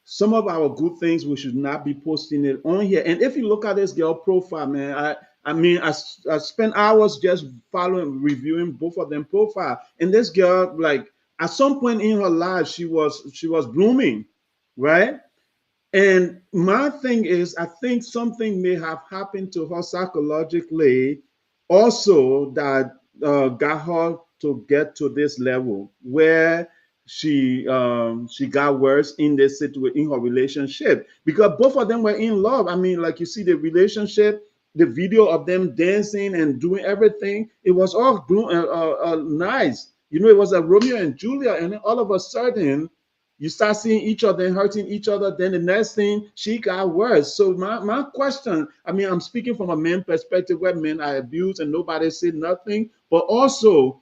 some of our good things we should not be posting it on here. And if you look at this girl profile, man, I spent hours just following, reviewing both of them profile. And this girl, like, at some point in her life, she was blooming, right? And my thing is, I think something may have happened to her psychologically, also, that got her to get to this level where she got worse in this situation, in her relationship, because both of them were in love. I mean, like, you see the relationship, the video of them dancing and doing everything, it was all nice. It was a Romeo and Juliet, and then all of a sudden you start seeing each other and hurting each other. Then the next thing, she got worse. So my question, I mean, I'm speaking from a man perspective where men are abused and nobody said nothing. But also,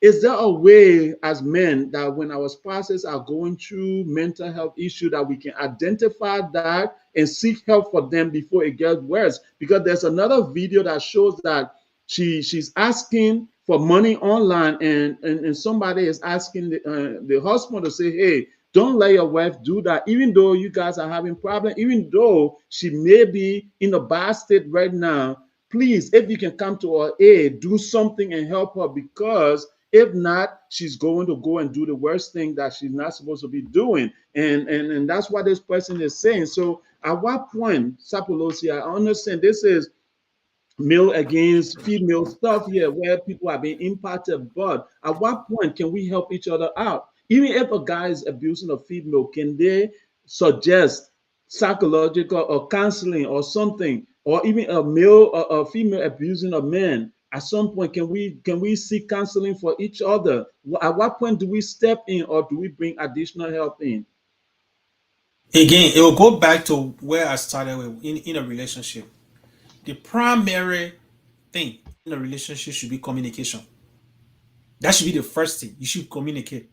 is there a way as men that when our spouses are going through mental health issue that we can identify that and seek help for them before it gets worse? Because there's another video that shows that she's asking for money online, and somebody is asking the husband to say, hey, don't let your wife do that, even though you guys are having problems, even though she may be in a bad state right now. Please, if you can come to her aid, do something and help her, because if not, she's going to go and do the worst thing that she's not supposed to be doing. And that's what this person is saying. So at what point, Sapolosi, I understand this is male against female stuff here where people are being impacted, but at what point can we help each other out? Even if a guy is abusing a female, can they suggest psychological or counseling or something? Or even a female abusing a man, at some point can we seek counseling for each other? At what point do we step in, or do we bring additional help in? Again, it will go back to where I started with in a relationship. The primary thing in a relationship should be communication. That should be the first thing. You should communicate.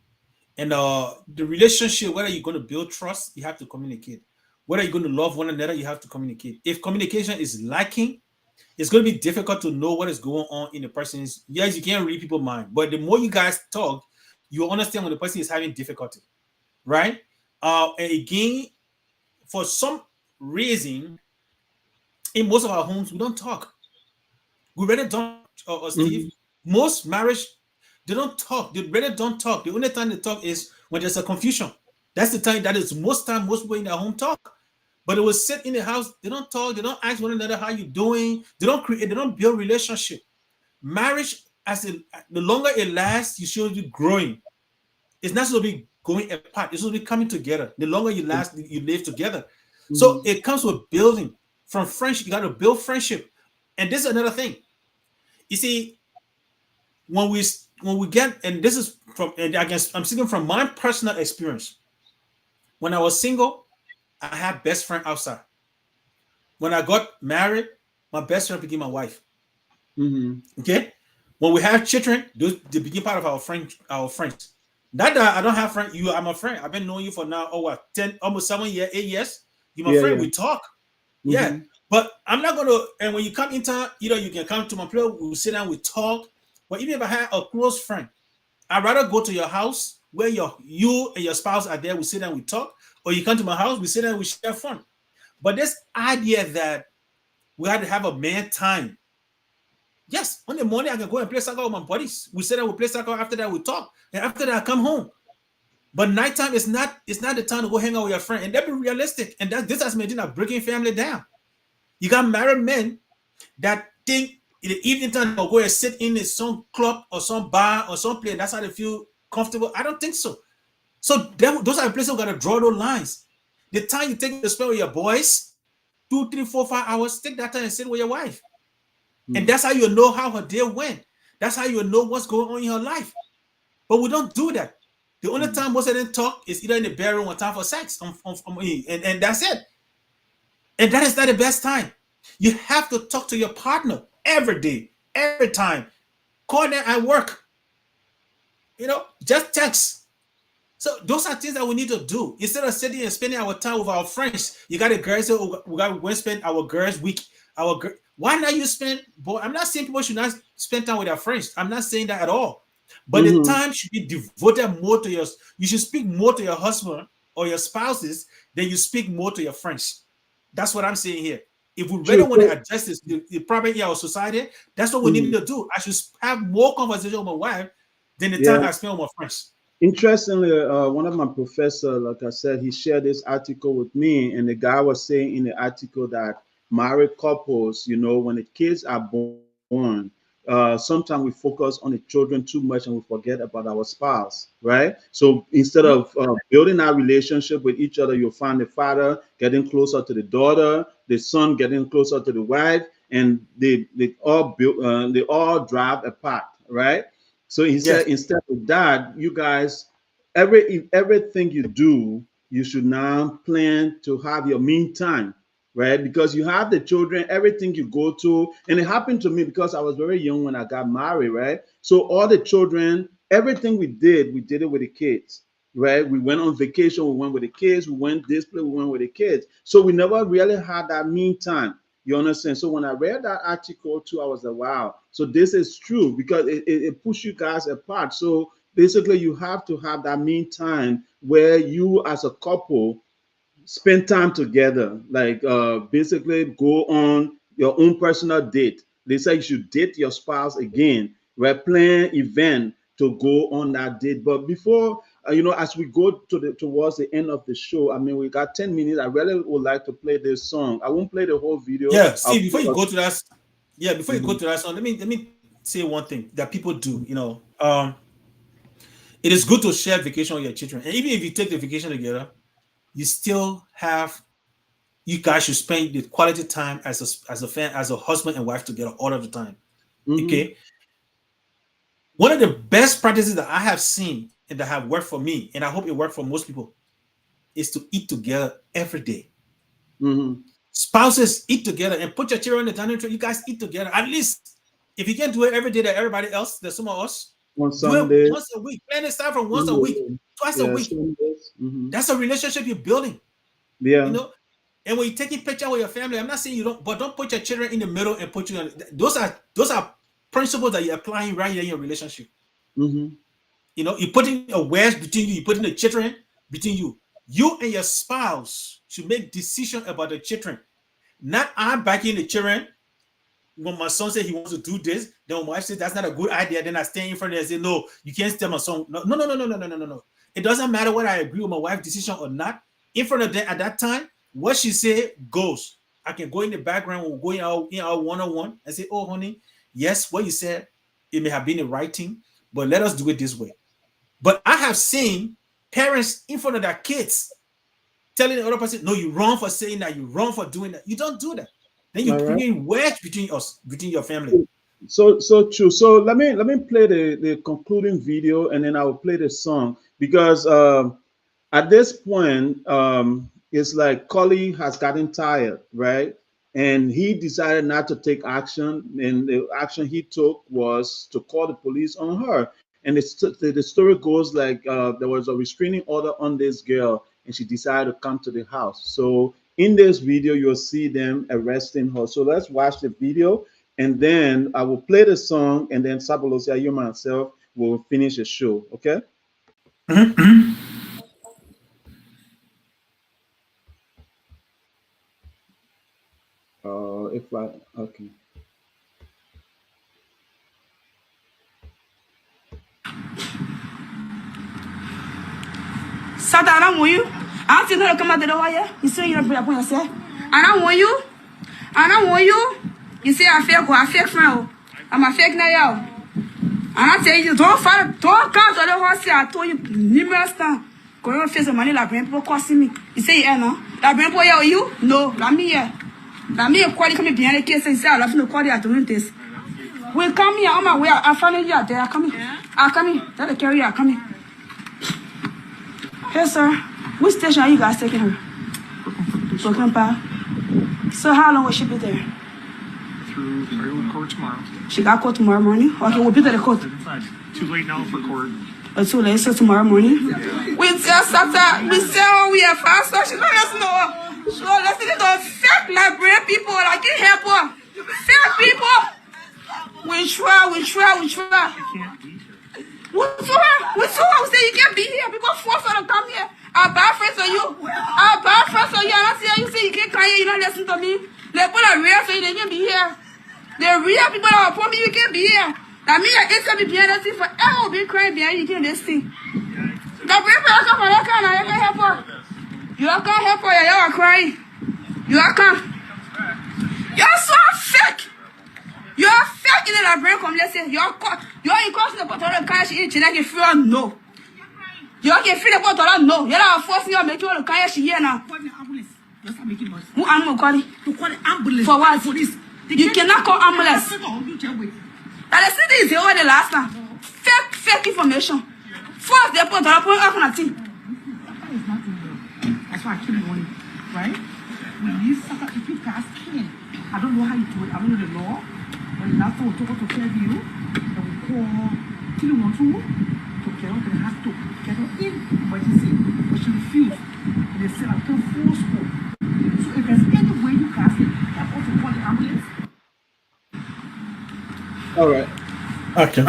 And the relationship, whether you're going to build trust, you have to communicate. Whether you're going to love one another, you have to communicate. If communication is lacking, it's going to be difficult to know what is going on in the person's. Yes, you can't read people's mind, but the more you guys talk, you understand when the person is having difficulty, right? And again, for some reason, in most of our homes, we don't talk. We really don't, Steve. Most marriage, they don't talk. They really don't talk. The only time they talk is when there's a confusion. That's the time. That is most time. Most people in their home talk, but they will sit in the house. They don't talk. They don't ask one another how you doing. They don't create. They don't build relationship. Marriage, the longer it lasts, you should be growing. It's not supposed to be going apart. It's supposed to be coming together. The longer you last, you live together. So it comes with building. From friendship, you got to build friendship. And this is another thing. You see, when we get, and this is from, and I guess I'm speaking from my personal experience. When I was single, I had best friend outside. When I got married, my best friend became my wife. Okay. When we have children, they become part of our friends. Not that I don't have friends. You are my friend. I've been knowing you for now, almost 7 years, 8 years. You're my friend. Yeah. We talk. Yeah. But I'm not going to, and when you come in town, you can come to my place, we'll sit down, we talk. But even if I had a close friend, I'd rather go to your house where you and your spouse are there, we sit and we talk, or you come to my house, we sit and we share fun. But this idea that we had to have a man time. Yes, on the morning I can go and play soccer with my buddies. We sit and we play soccer. After that, we talk, and after that, I come home. But nighttime is not. It's not the time to go hang out with your friend, and that be realistic. And this has been breaking family down. You got married men that think in the evening time they'll go and sit in some club or some bar or some place. That's how they feel comfortable. I don't think so. So those are the places we gotta draw those lines. The time you take to spend with your boys, 2, 3, 4, 5 hours, take that time and sit with your wife. And that's how you know how her day went. That's how you know what's going on in her life. But we don't do that. The only time most of them talk is either in the bedroom or time for sex. And that's it. And that is not the best time. You have to talk to your partner every day, every time. Call them at work. Just text. So those are things that we need to do. Instead of sitting and spending our time with our friends, you got the girls say, oh, we got to spend our girls' week. Why not you spend, boy? I'm not saying people should not spend time with their friends. I'm not saying that at all. But the time should be devoted more to you should speak more to your husband or your spouses than you speak more to your friends. That's what I'm saying here. If we really want to address this, the problem in our society, that's what we need to do. I should have more conversation with my wife than the time I spend with my friends. Interestingly, one of my professors, like I said, he shared this article with me, and the guy was saying in the article that married couples, when the kids are born, sometimes we focus on the children too much and we forget about our spouse, right? So instead of building our relationship with each other, you'll find the father getting closer to the daughter, the son getting closer to the wife, and they all drive apart, right? So he said, instead of that, you guys, everything you do, you should now plan to have your mean time, right? Because you have the children, everything you go to, and it happened to me because I was very young when I got married, right? So all the children, everything we did it with the kids, right? We went on vacation, we went with the kids, we went this place, we went with the kids. So we never really had that mean time. You understand? So when I read that article too, I was like, wow. So this is true because it pushes you guys apart. So basically, you have to have that mean time where you as a couple spend time together, like basically go on your own personal date. They say you should date your spouse again. We're planning event to go on that date. But before as we go towards the end of the show, I mean, we got 10 minutes. I really would like to play this song. I won't play the whole video. Yeah, see, before you go to that, song, let me say one thing that people do. It is good to share vacation with your children, and even if you take the vacation together, you still have. You guys should spend the quality time as a husband and wife together all of the time. Okay. One of the best practices that I have seen and that have worked for me, and I hope it worked for most people, is to eat together every day. Spouses, eat together and put your children on the dining table. You guys eat together. At least if you can't do it every day that everybody else, there's some of us. On Do Sunday. it once a week. Plan it out from once a week, twice a week. That's a relationship you're building. Yeah. And when you're taking pictures with your family, I'm not saying you don't, but don't put your children in the middle and put you on. Those are principles that you're applying right here in your relationship. You're putting a wedge between you. You're putting the children between you. You and your spouse should make decisions about the children. Not I'm backing the children. When my son said he wants to do this, then when my wife says that's not a good idea, then I stand in front of her and say, no, you can't tell my son. No. It doesn't matter whether I agree with my wife's decision or not. In front of them at that time, what she said goes. I can go in the background, we'll go in our one-on-one and say, oh, honey, yes, what you said, it may have been the right thing, but let us do it this way. But I have seen parents in front of their kids telling the other person, no, you're wrong for saying that, you're wrong for doing that. You don't do that. Then you bring in wedge between your family. So true. So let me play the concluding video, and then I will play the song because at this point, it's like Cully has gotten tired, right? And he decided not to take action, and the action he took was to call the police on her. And the story goes like there was a restraining order on this girl, and she decided to come to the house. So in this video, you'll see them arresting her. So let's watch the video, and then I will play the song, and then Sabolosia, you myself will finish the show. Okay? If I okay. Satan, I don't want you. I don't think you're gonna come out the door here. You say you're gonna pray upon yourself. I don't want you. I don't want you. You say I fake friend. I'm a fake now, yo. And I tell you, don't come to the horse here. I told you numerous times. Because you face the money, like people costing me. You say, yeah, no. Like people here with you? No, let me here. Let me quality come behind the case and say, I love no quality at doing this. We come here on my way. I found you out there. I come here. I come here. Tell the carrier, I come here. Hey, sir. Which station are you guys taking her? Brooklyn. So how long will she be there? Through the court tomorrow. She got court tomorrow morning? Okay, we'll be there to court. Too late now for court. Too late, so tomorrow morning? We just after, we say we are fast, so she don't listen to her. She don't listen to the fake Liberian people, like you help her. Fake people. We try. You can't be here. We saw her, we say you can't be here. People force her to come here. I buy friends on you. I buy friends on you. And I see you say you can't come here, you don't listen to me. They put a real so they can't be here. The real people that are upon me, you can't be here. That means I can't be behind this thing forever. Be crying behind you can't this thing. The people that come from that kind of, you can't help her. You can't help her, you are crying. You can't. You're so fake. You're fake in the brain, come let's say. You're in crossing the bottle of cash in China, you feel no. You can feel the bottle, no. You're not forcing you to make you the cash here now. Who am I calling? To call the ambulance. For what? For this. You cannot call ambulance. That the city is here over the last time. Fake information. First, they put up on a thing. That's why I keep warning, right? We need sucker if you guys can. I don't know how you do it. I don't know the law. But that's what we're to tell you. And we call till you want to get out and have to get her in emergency. But she refused. And they said I can't force her. So if there's any way you guys can help us to call the ambulance. All right. Okay.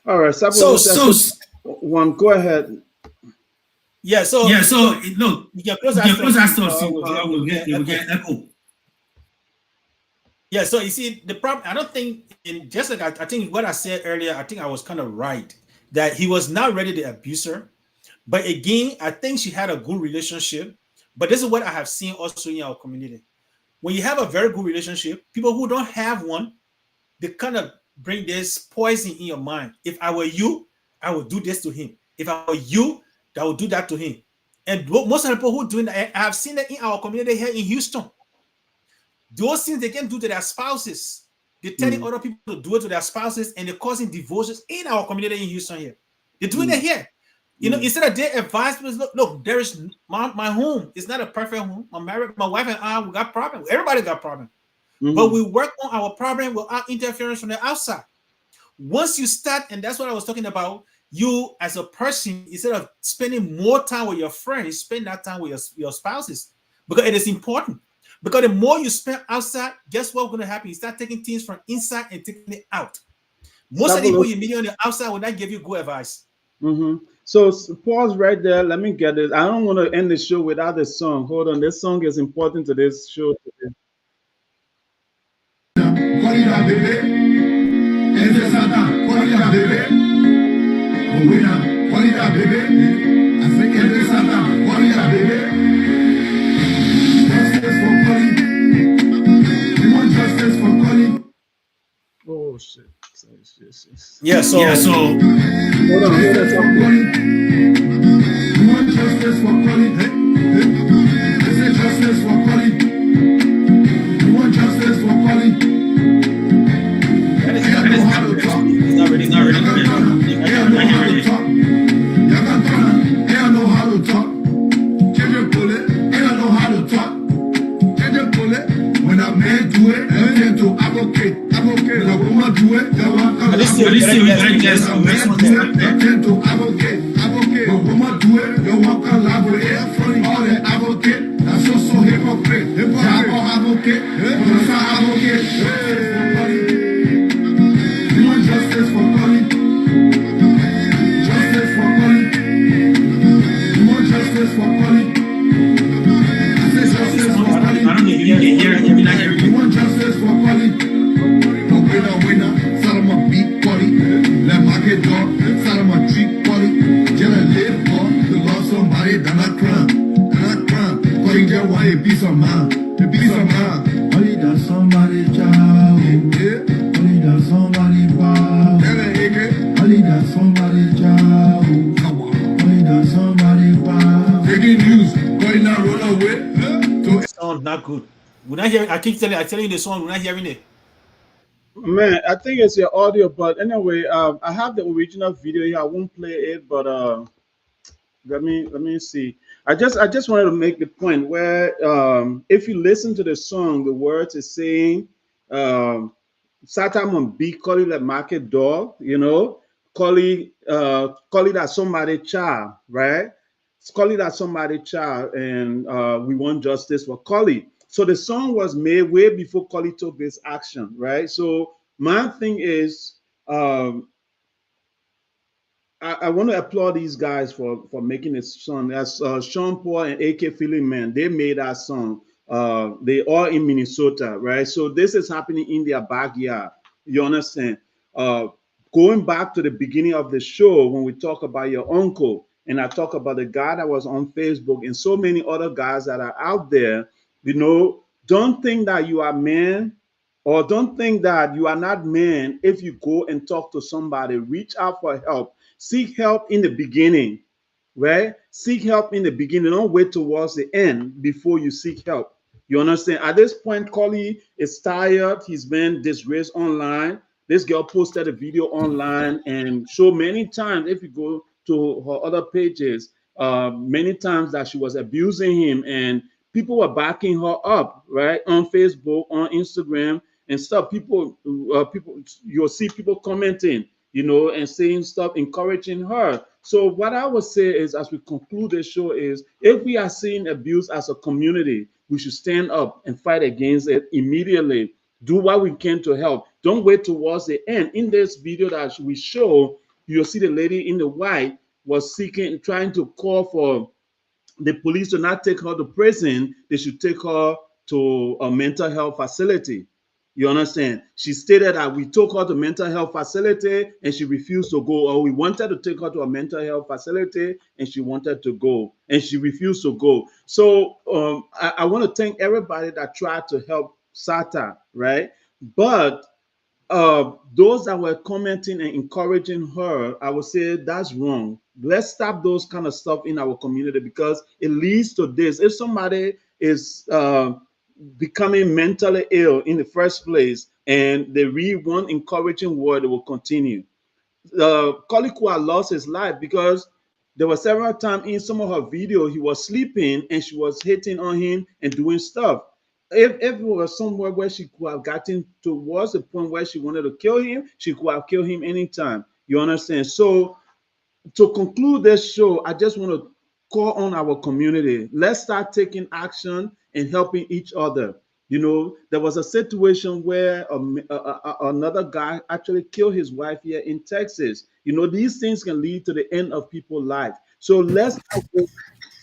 All right. One, go ahead. Yeah. So look, you can close that stuff. We'll get echo. Yeah. So you see, the problem. I don't think in Jessica. I think what I said earlier. I think I was kind of right that he was not ready to abuse her. But again, I think she had a good relationship. But this is what I have seen also in our community. When you have a very good relationship, people who don't have one, they kind of bring this poison in your mind. If I were you, I would do this to him. If I were you, I would do that to him. And most of the people who are doing that, I have seen that in our community here in Houston. Those things they can do to their spouses. They're telling other people to do it to their spouses, and they're causing divorces in our community in Houston here. They're doing it here. You know, instead of their advice was, look, there is my home. It's not a perfect home. I'm married. My wife and I, we got problems. Everybody got problems. But we work on our problem without interference from the outside. Once you start, and that's what I was talking about, you as a person, instead of spending more time with your friends, spend that time with your spouses. Because it is important. Because the more you spend outside, guess what's going to happen? You start taking things from inside and taking it out. Most of the people you meet on the outside will not give you good advice. So pause right there. Let me get it. I don't want to end the show without a song. Hold on. This song is important to this show today. Oh shit. Yeah, so hold on. We want justice for Polly. Is it justice for Polly? We want justice for Polly. that is not ready. Know how to talk. Change bullet. Know how to talk. Change bullet. When a man do it, I tend to advocate. When a woman do it, they want to advocate. When a woman do it, they want to collaborate. All the advocate. That's You want justice for Collie? Justice for Collie? You want justice for Collie? I say justice for I Collie. don't know if you can hear it. You're not hearing You it. want justice for Collie? No winner, Solomon beat Collie. Let market dog, Solomon treat Collie. Get a live for to love somebody, then I crime. Collie just want a piece of mind. A piece of mind. Collie that somebody child. Collie that somebody bow. Collie that somebody child. Collie that somebody bow. Breaking news, Collie not run away. Sound not good. We're not hearing. I keep telling. I telling you the song. We're not hearing it. Man, I think it's your audio, but anyway, I have the original video here. I won't play it, but let me see. I just wanted to make the point where if you listen to the song, the words is saying Satan be calling the market dog, calling that somebody child, right? Calling that somebody child, and we want justice for Collie. So the song was made way before Collie took this action, right? So my thing is, um, I want to applaud these guys for making this song. That's Sean Paul and AK Feeling Man. They made that song. They are in Minnesota, right? So this is happening in their backyard. You understand? Uh, Going back to the beginning of the show when we talk about your uncle, and I talk about the guy that was on Facebook and so many other guys that are out there. Don't think that you are man, or don't think that you are not man if you go and talk to somebody. Reach out for help. Seek help in the beginning, right? Seek help in the beginning. Don't wait towards the end before you seek help. You understand? At this point, Collie is tired. He's been disgraced online. This girl posted a video online and showed many times, if you go to her other pages, many times that she was abusing him, and people were backing her up, right? On Facebook, on Instagram and stuff. People, you'll see people commenting, and saying stuff, encouraging her. So what I would say is, as we conclude the show, is if we are seeing abuse as a community, we should stand up and fight against it immediately. Do what we can to help. Don't wait towards the end. In this video that we show, you'll see the lady in the white was trying to call for the police to not take her to prison. They should take her to a mental health facility. You understand? She stated that we took her to mental health facility and she refused to go, or we wanted to take her to a mental health facility and she wanted to go and she refused to go. So I want to thank everybody that tried to help Sata, right? But those that were commenting and encouraging her, I would say that's wrong. Let's stop those kind of stuff in our community, because it leads to this. If somebody is becoming mentally ill in the first place and they read one encouraging word, it will continue. Kolikua lost his life because there were several times in some of her video he was sleeping and she was hitting on him and doing stuff. If it was somewhere where she could have gotten towards the point where she wanted to kill him, she could have killed him anytime. You understand? So to conclude this show, I just want to call on our community. Let's start taking action and helping each other. There was a situation where another guy actually killed his wife here in Texas. These things can lead to the end of people's life. So let's not wait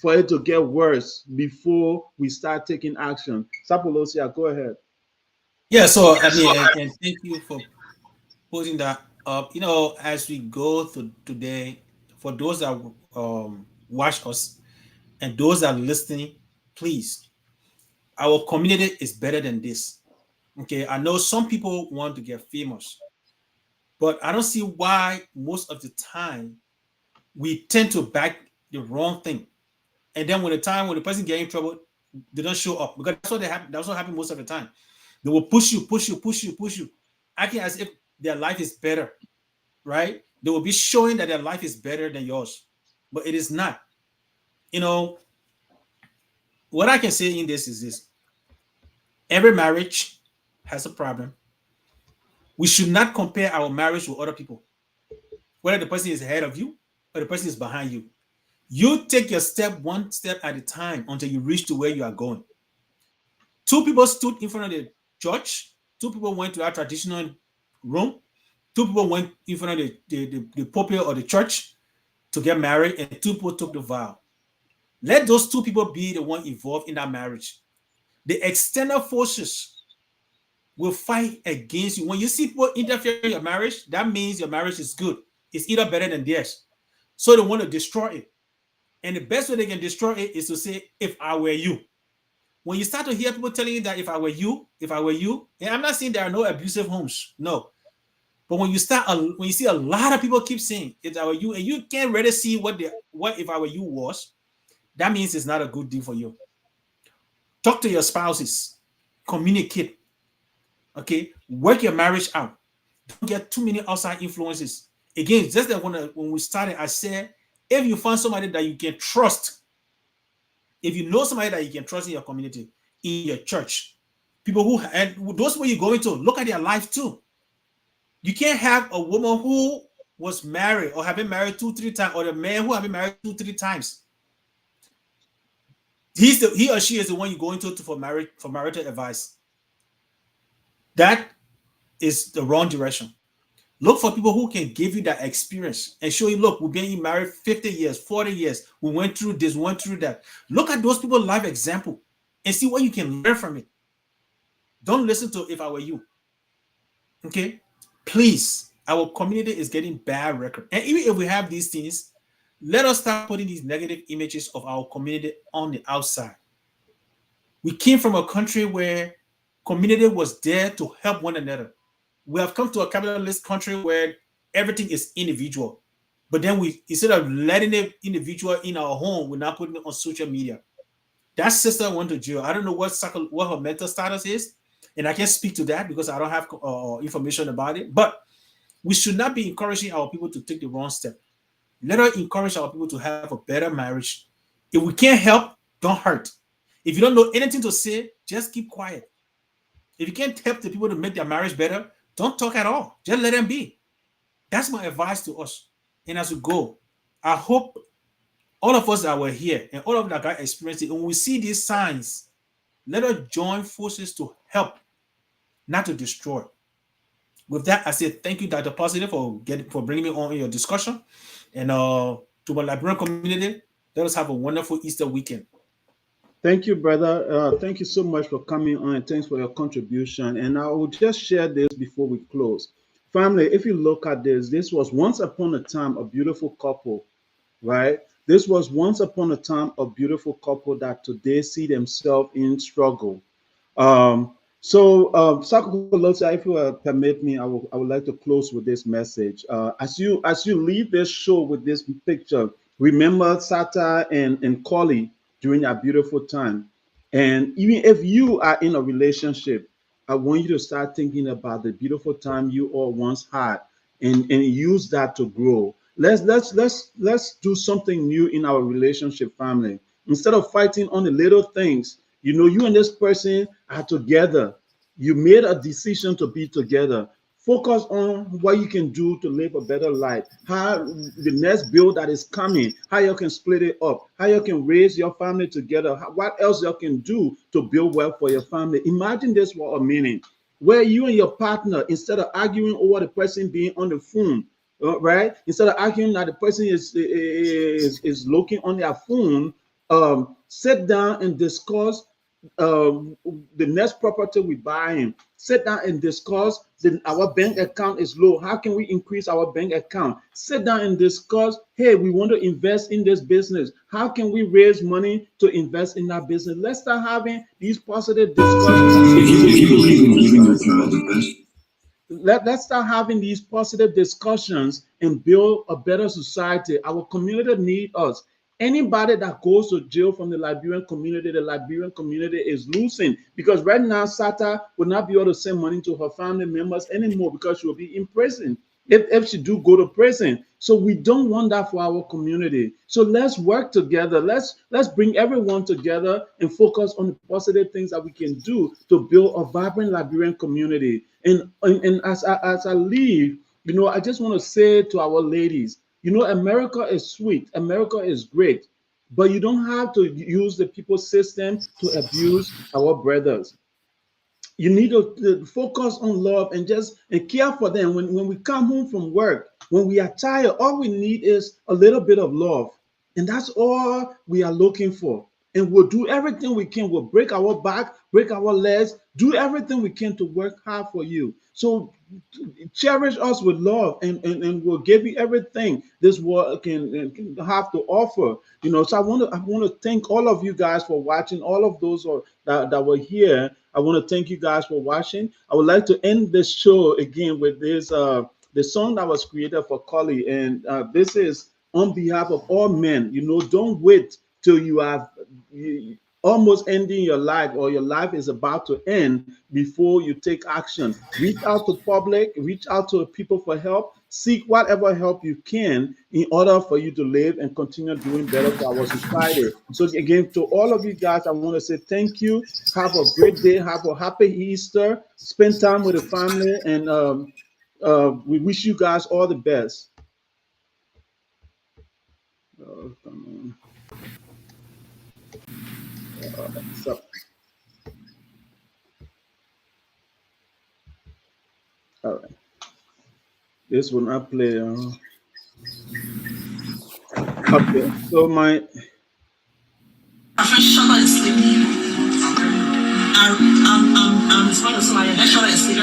for it to get worse before we start taking action. Sapolosia, go ahead. Yeah. So I mean, and thank you for putting that up. As we go through today, for those that watch us and those that are listening, please, our community is better than this. Okay, I know some people want to get famous, but I don't see why most of the time we tend to back the wrong thing. And then when the person get in trouble, they don't show up, because that's what they happen. That's what happens most of the time. They will push you, push you, push you, push you, acting as if their life is better, right? They will be showing that their life is better than yours, but it is not. You know, what I can say in this is this: every marriage has a problem. We should not compare our marriage with other people, whether the person is ahead of you or the person is behind you. You take your step one step at a time until you reach to where you are going. 2 people stood in front of the church. 2 people went to that traditional room. 2 people went in front of the pulpit or the church to get married, and 2 people took the vow. Let those 2 people be the one involved in that marriage. The external forces will fight against you. When you see people interfere in your marriage, that means your marriage is good. It's either better than theirs. So they want to destroy it. And the best way they can destroy it is to say, if I were you. When you start to hear people telling you that if I were you, and I'm not saying there are no abusive homes, no. But when you see a lot of people keep saying if I were you, and you can't really see what if I were you was, that means it's not a good deal for you. Talk to your spouses, communicate, okay? Work your marriage out. Don't get too many outside influences. Again, just like when we started, I said, if you find somebody that you can trust, if you know somebody that you can trust in your community, in your church, people and those where you're going to, look at their life too. You can't have a woman who was married or have been married 2-3 times, or the man who have been married 2-3 times. He or she is the one you're going to for marital advice. That is the wrong direction. Look for people who can give you that experience and show you, look, we've been married 50 years, 40 years. We went through this, we went through that. Look at those people's life example and see what you can learn from it. Don't listen to if I were you. Okay? Please, our community is getting bad record. And even if we have these things, let us start putting these negative images of our community on the outside. We came from a country where community was there to help one another. We have come to a capitalist country where everything is individual. But then we, instead of letting the individual in our home, we're not putting it on social media. That sister went to jail. I don't know what her mental status is, and I can't speak to that because I don't have information about it. But we should not be encouraging our people to take the wrong step. Let us encourage our people to have a better marriage. If we can't help, don't hurt. If you don't know anything to say, just keep quiet. If you can't help the people to make their marriage better, don't talk at all. Just let them be. That's my advice to us. And as we go, I hope all of us that were here and all of that got experienced it, and when we see these signs, let us join forces to help, not to destroy. With that, I say thank you, Dr. Positive, for bringing me on in your discussion. And to my Liberian community, let us have a wonderful Easter weekend. Thank you, brother. Thank you so much for coming on, and thanks for your contribution. And I will just share this before we close. Family, if you look at this was once upon a time a beautiful couple, right? This was once upon a time a beautiful couple that today see themselves in struggle. Sakokolotsa, if you permit me, I would like to close with this message. As you leave this show with this picture, remember Sata and Kali during that beautiful time. And even if you are in a relationship, I want you to start thinking about the beautiful time you all once had and use that to grow. Let's do something new in our relationship, family. Instead of fighting on the little things, you and this person are together. You made a decision to be together. Focus on what you can do to live a better life. How the next bill that is coming, how you can split it up, how you can raise your family together, what else you can do to build wealth for your family. Imagine this for a minute, where you and your partner, instead of arguing over the person being on the phone, right? Instead of arguing that the person is looking on their phone, sit down and discuss the next property we buying. Sit down and discuss our bank account is low. How can we increase our bank account? Sit down and discuss, hey, we want to invest in this business. How can we raise money to invest in that business? Let's start having these positive discussions. If you believe in giving your child the best, let's start having these positive discussions and build a better society. Our community needs us. Anybody that goes to jail from the Liberian community is losing, because right now Sata will not be able to send money to her family members anymore because she will be in prison if she do go to prison. So we don't want that for our community. So let's work together. Let's bring everyone together and focus on the positive things that we can do to build a vibrant Liberian community. And as I leave, I just want to say to our ladies, America is sweet. America is great. But you don't have to use the people system to abuse our brothers. You need to focus on love and care for them. When we come home from work, when we are tired, all we need is a little bit of love. And that's all we are looking for. And we'll do everything we can. We'll break our back, break our legs, do everything we can to work hard for you. So cherish us with love, and we'll give you everything this world can have to offer. So I want to thank all of you guys for watching. All of those that were here, I want to thank you guys for watching. I would like to end this show again with this the song that was created for Cully, and this is on behalf of all men. Don't wait till you have almost ending your life, or your life is about to end, before you take action. Reach out to public, reach out to people for help, seek whatever help you can in order for you to live and continue doing better for our society. So again, to all of you guys, I want to say thank you. Have a great day. Have a happy Easter. Spend time with the family, and we wish you guys all the best. Oh, come on. So, all right. This will not play. Okay, so my friend shut up and sleep. I'm responding to somebody. Let's shut up and sleep.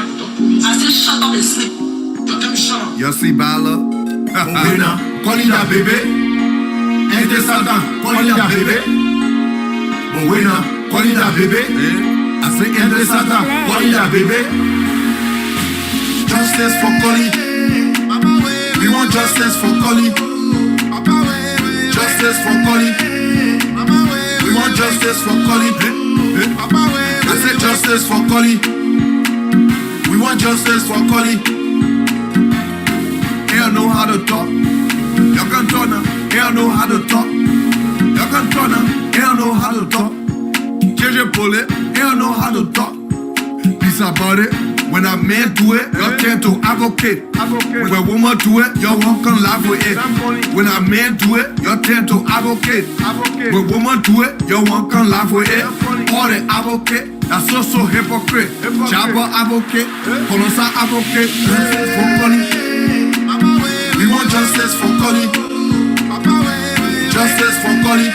I said shut up and sleep. Don't tell me shut up. You see, Bala? Calling that baby. Ain't this Satan? Calling that baby. Calling that baby. I say, ain't this Satan? Calling that baby. Justice for Cully. We want justice for Cully. Justice for Cully. We want justice for Cully. I said justice for Cully. We want justice for Cully. Here know how to talk. You can turn up. Here know how to talk. You can turn up. Here know how to talk. JJ Pole. Here know how to talk. Peace about it. When a man do it, you tend to advocate. When a woman do it, you won't come laugh with it. When a man do it, you tend to advocate. When a woman do it, you won't come laugh with it. All the advocate, that's also hypocrite. Jabba advocate, Colossa advocate. Justice for Cully. We want justice for Cully. Justice for Cully.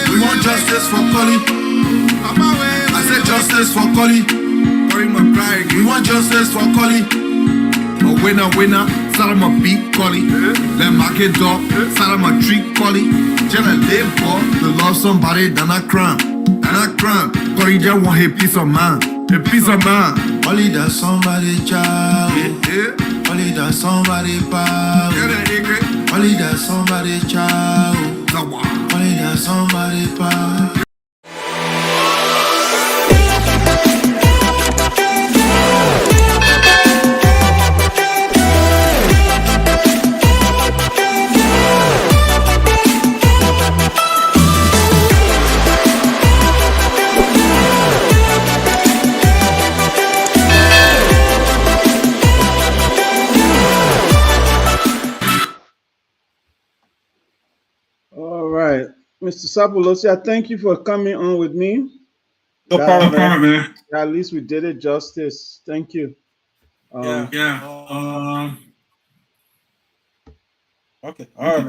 We want justice for Cully. I said justice for Cully. We want justice for Cully. A winner, Salama beat Cully. Let market dog, Salama treat Cully. Just a live for to love somebody than a crime. Cully just want a peace of mind. A peace of mind. Cully that somebody child. Cully that somebody power. Cully that somebody child. Cully that somebody power. all right, Mr. Sapolosi, thank you for coming on with me. No problem, man. At least we did it justice. Thank you. Yeah. Okay. All right, man.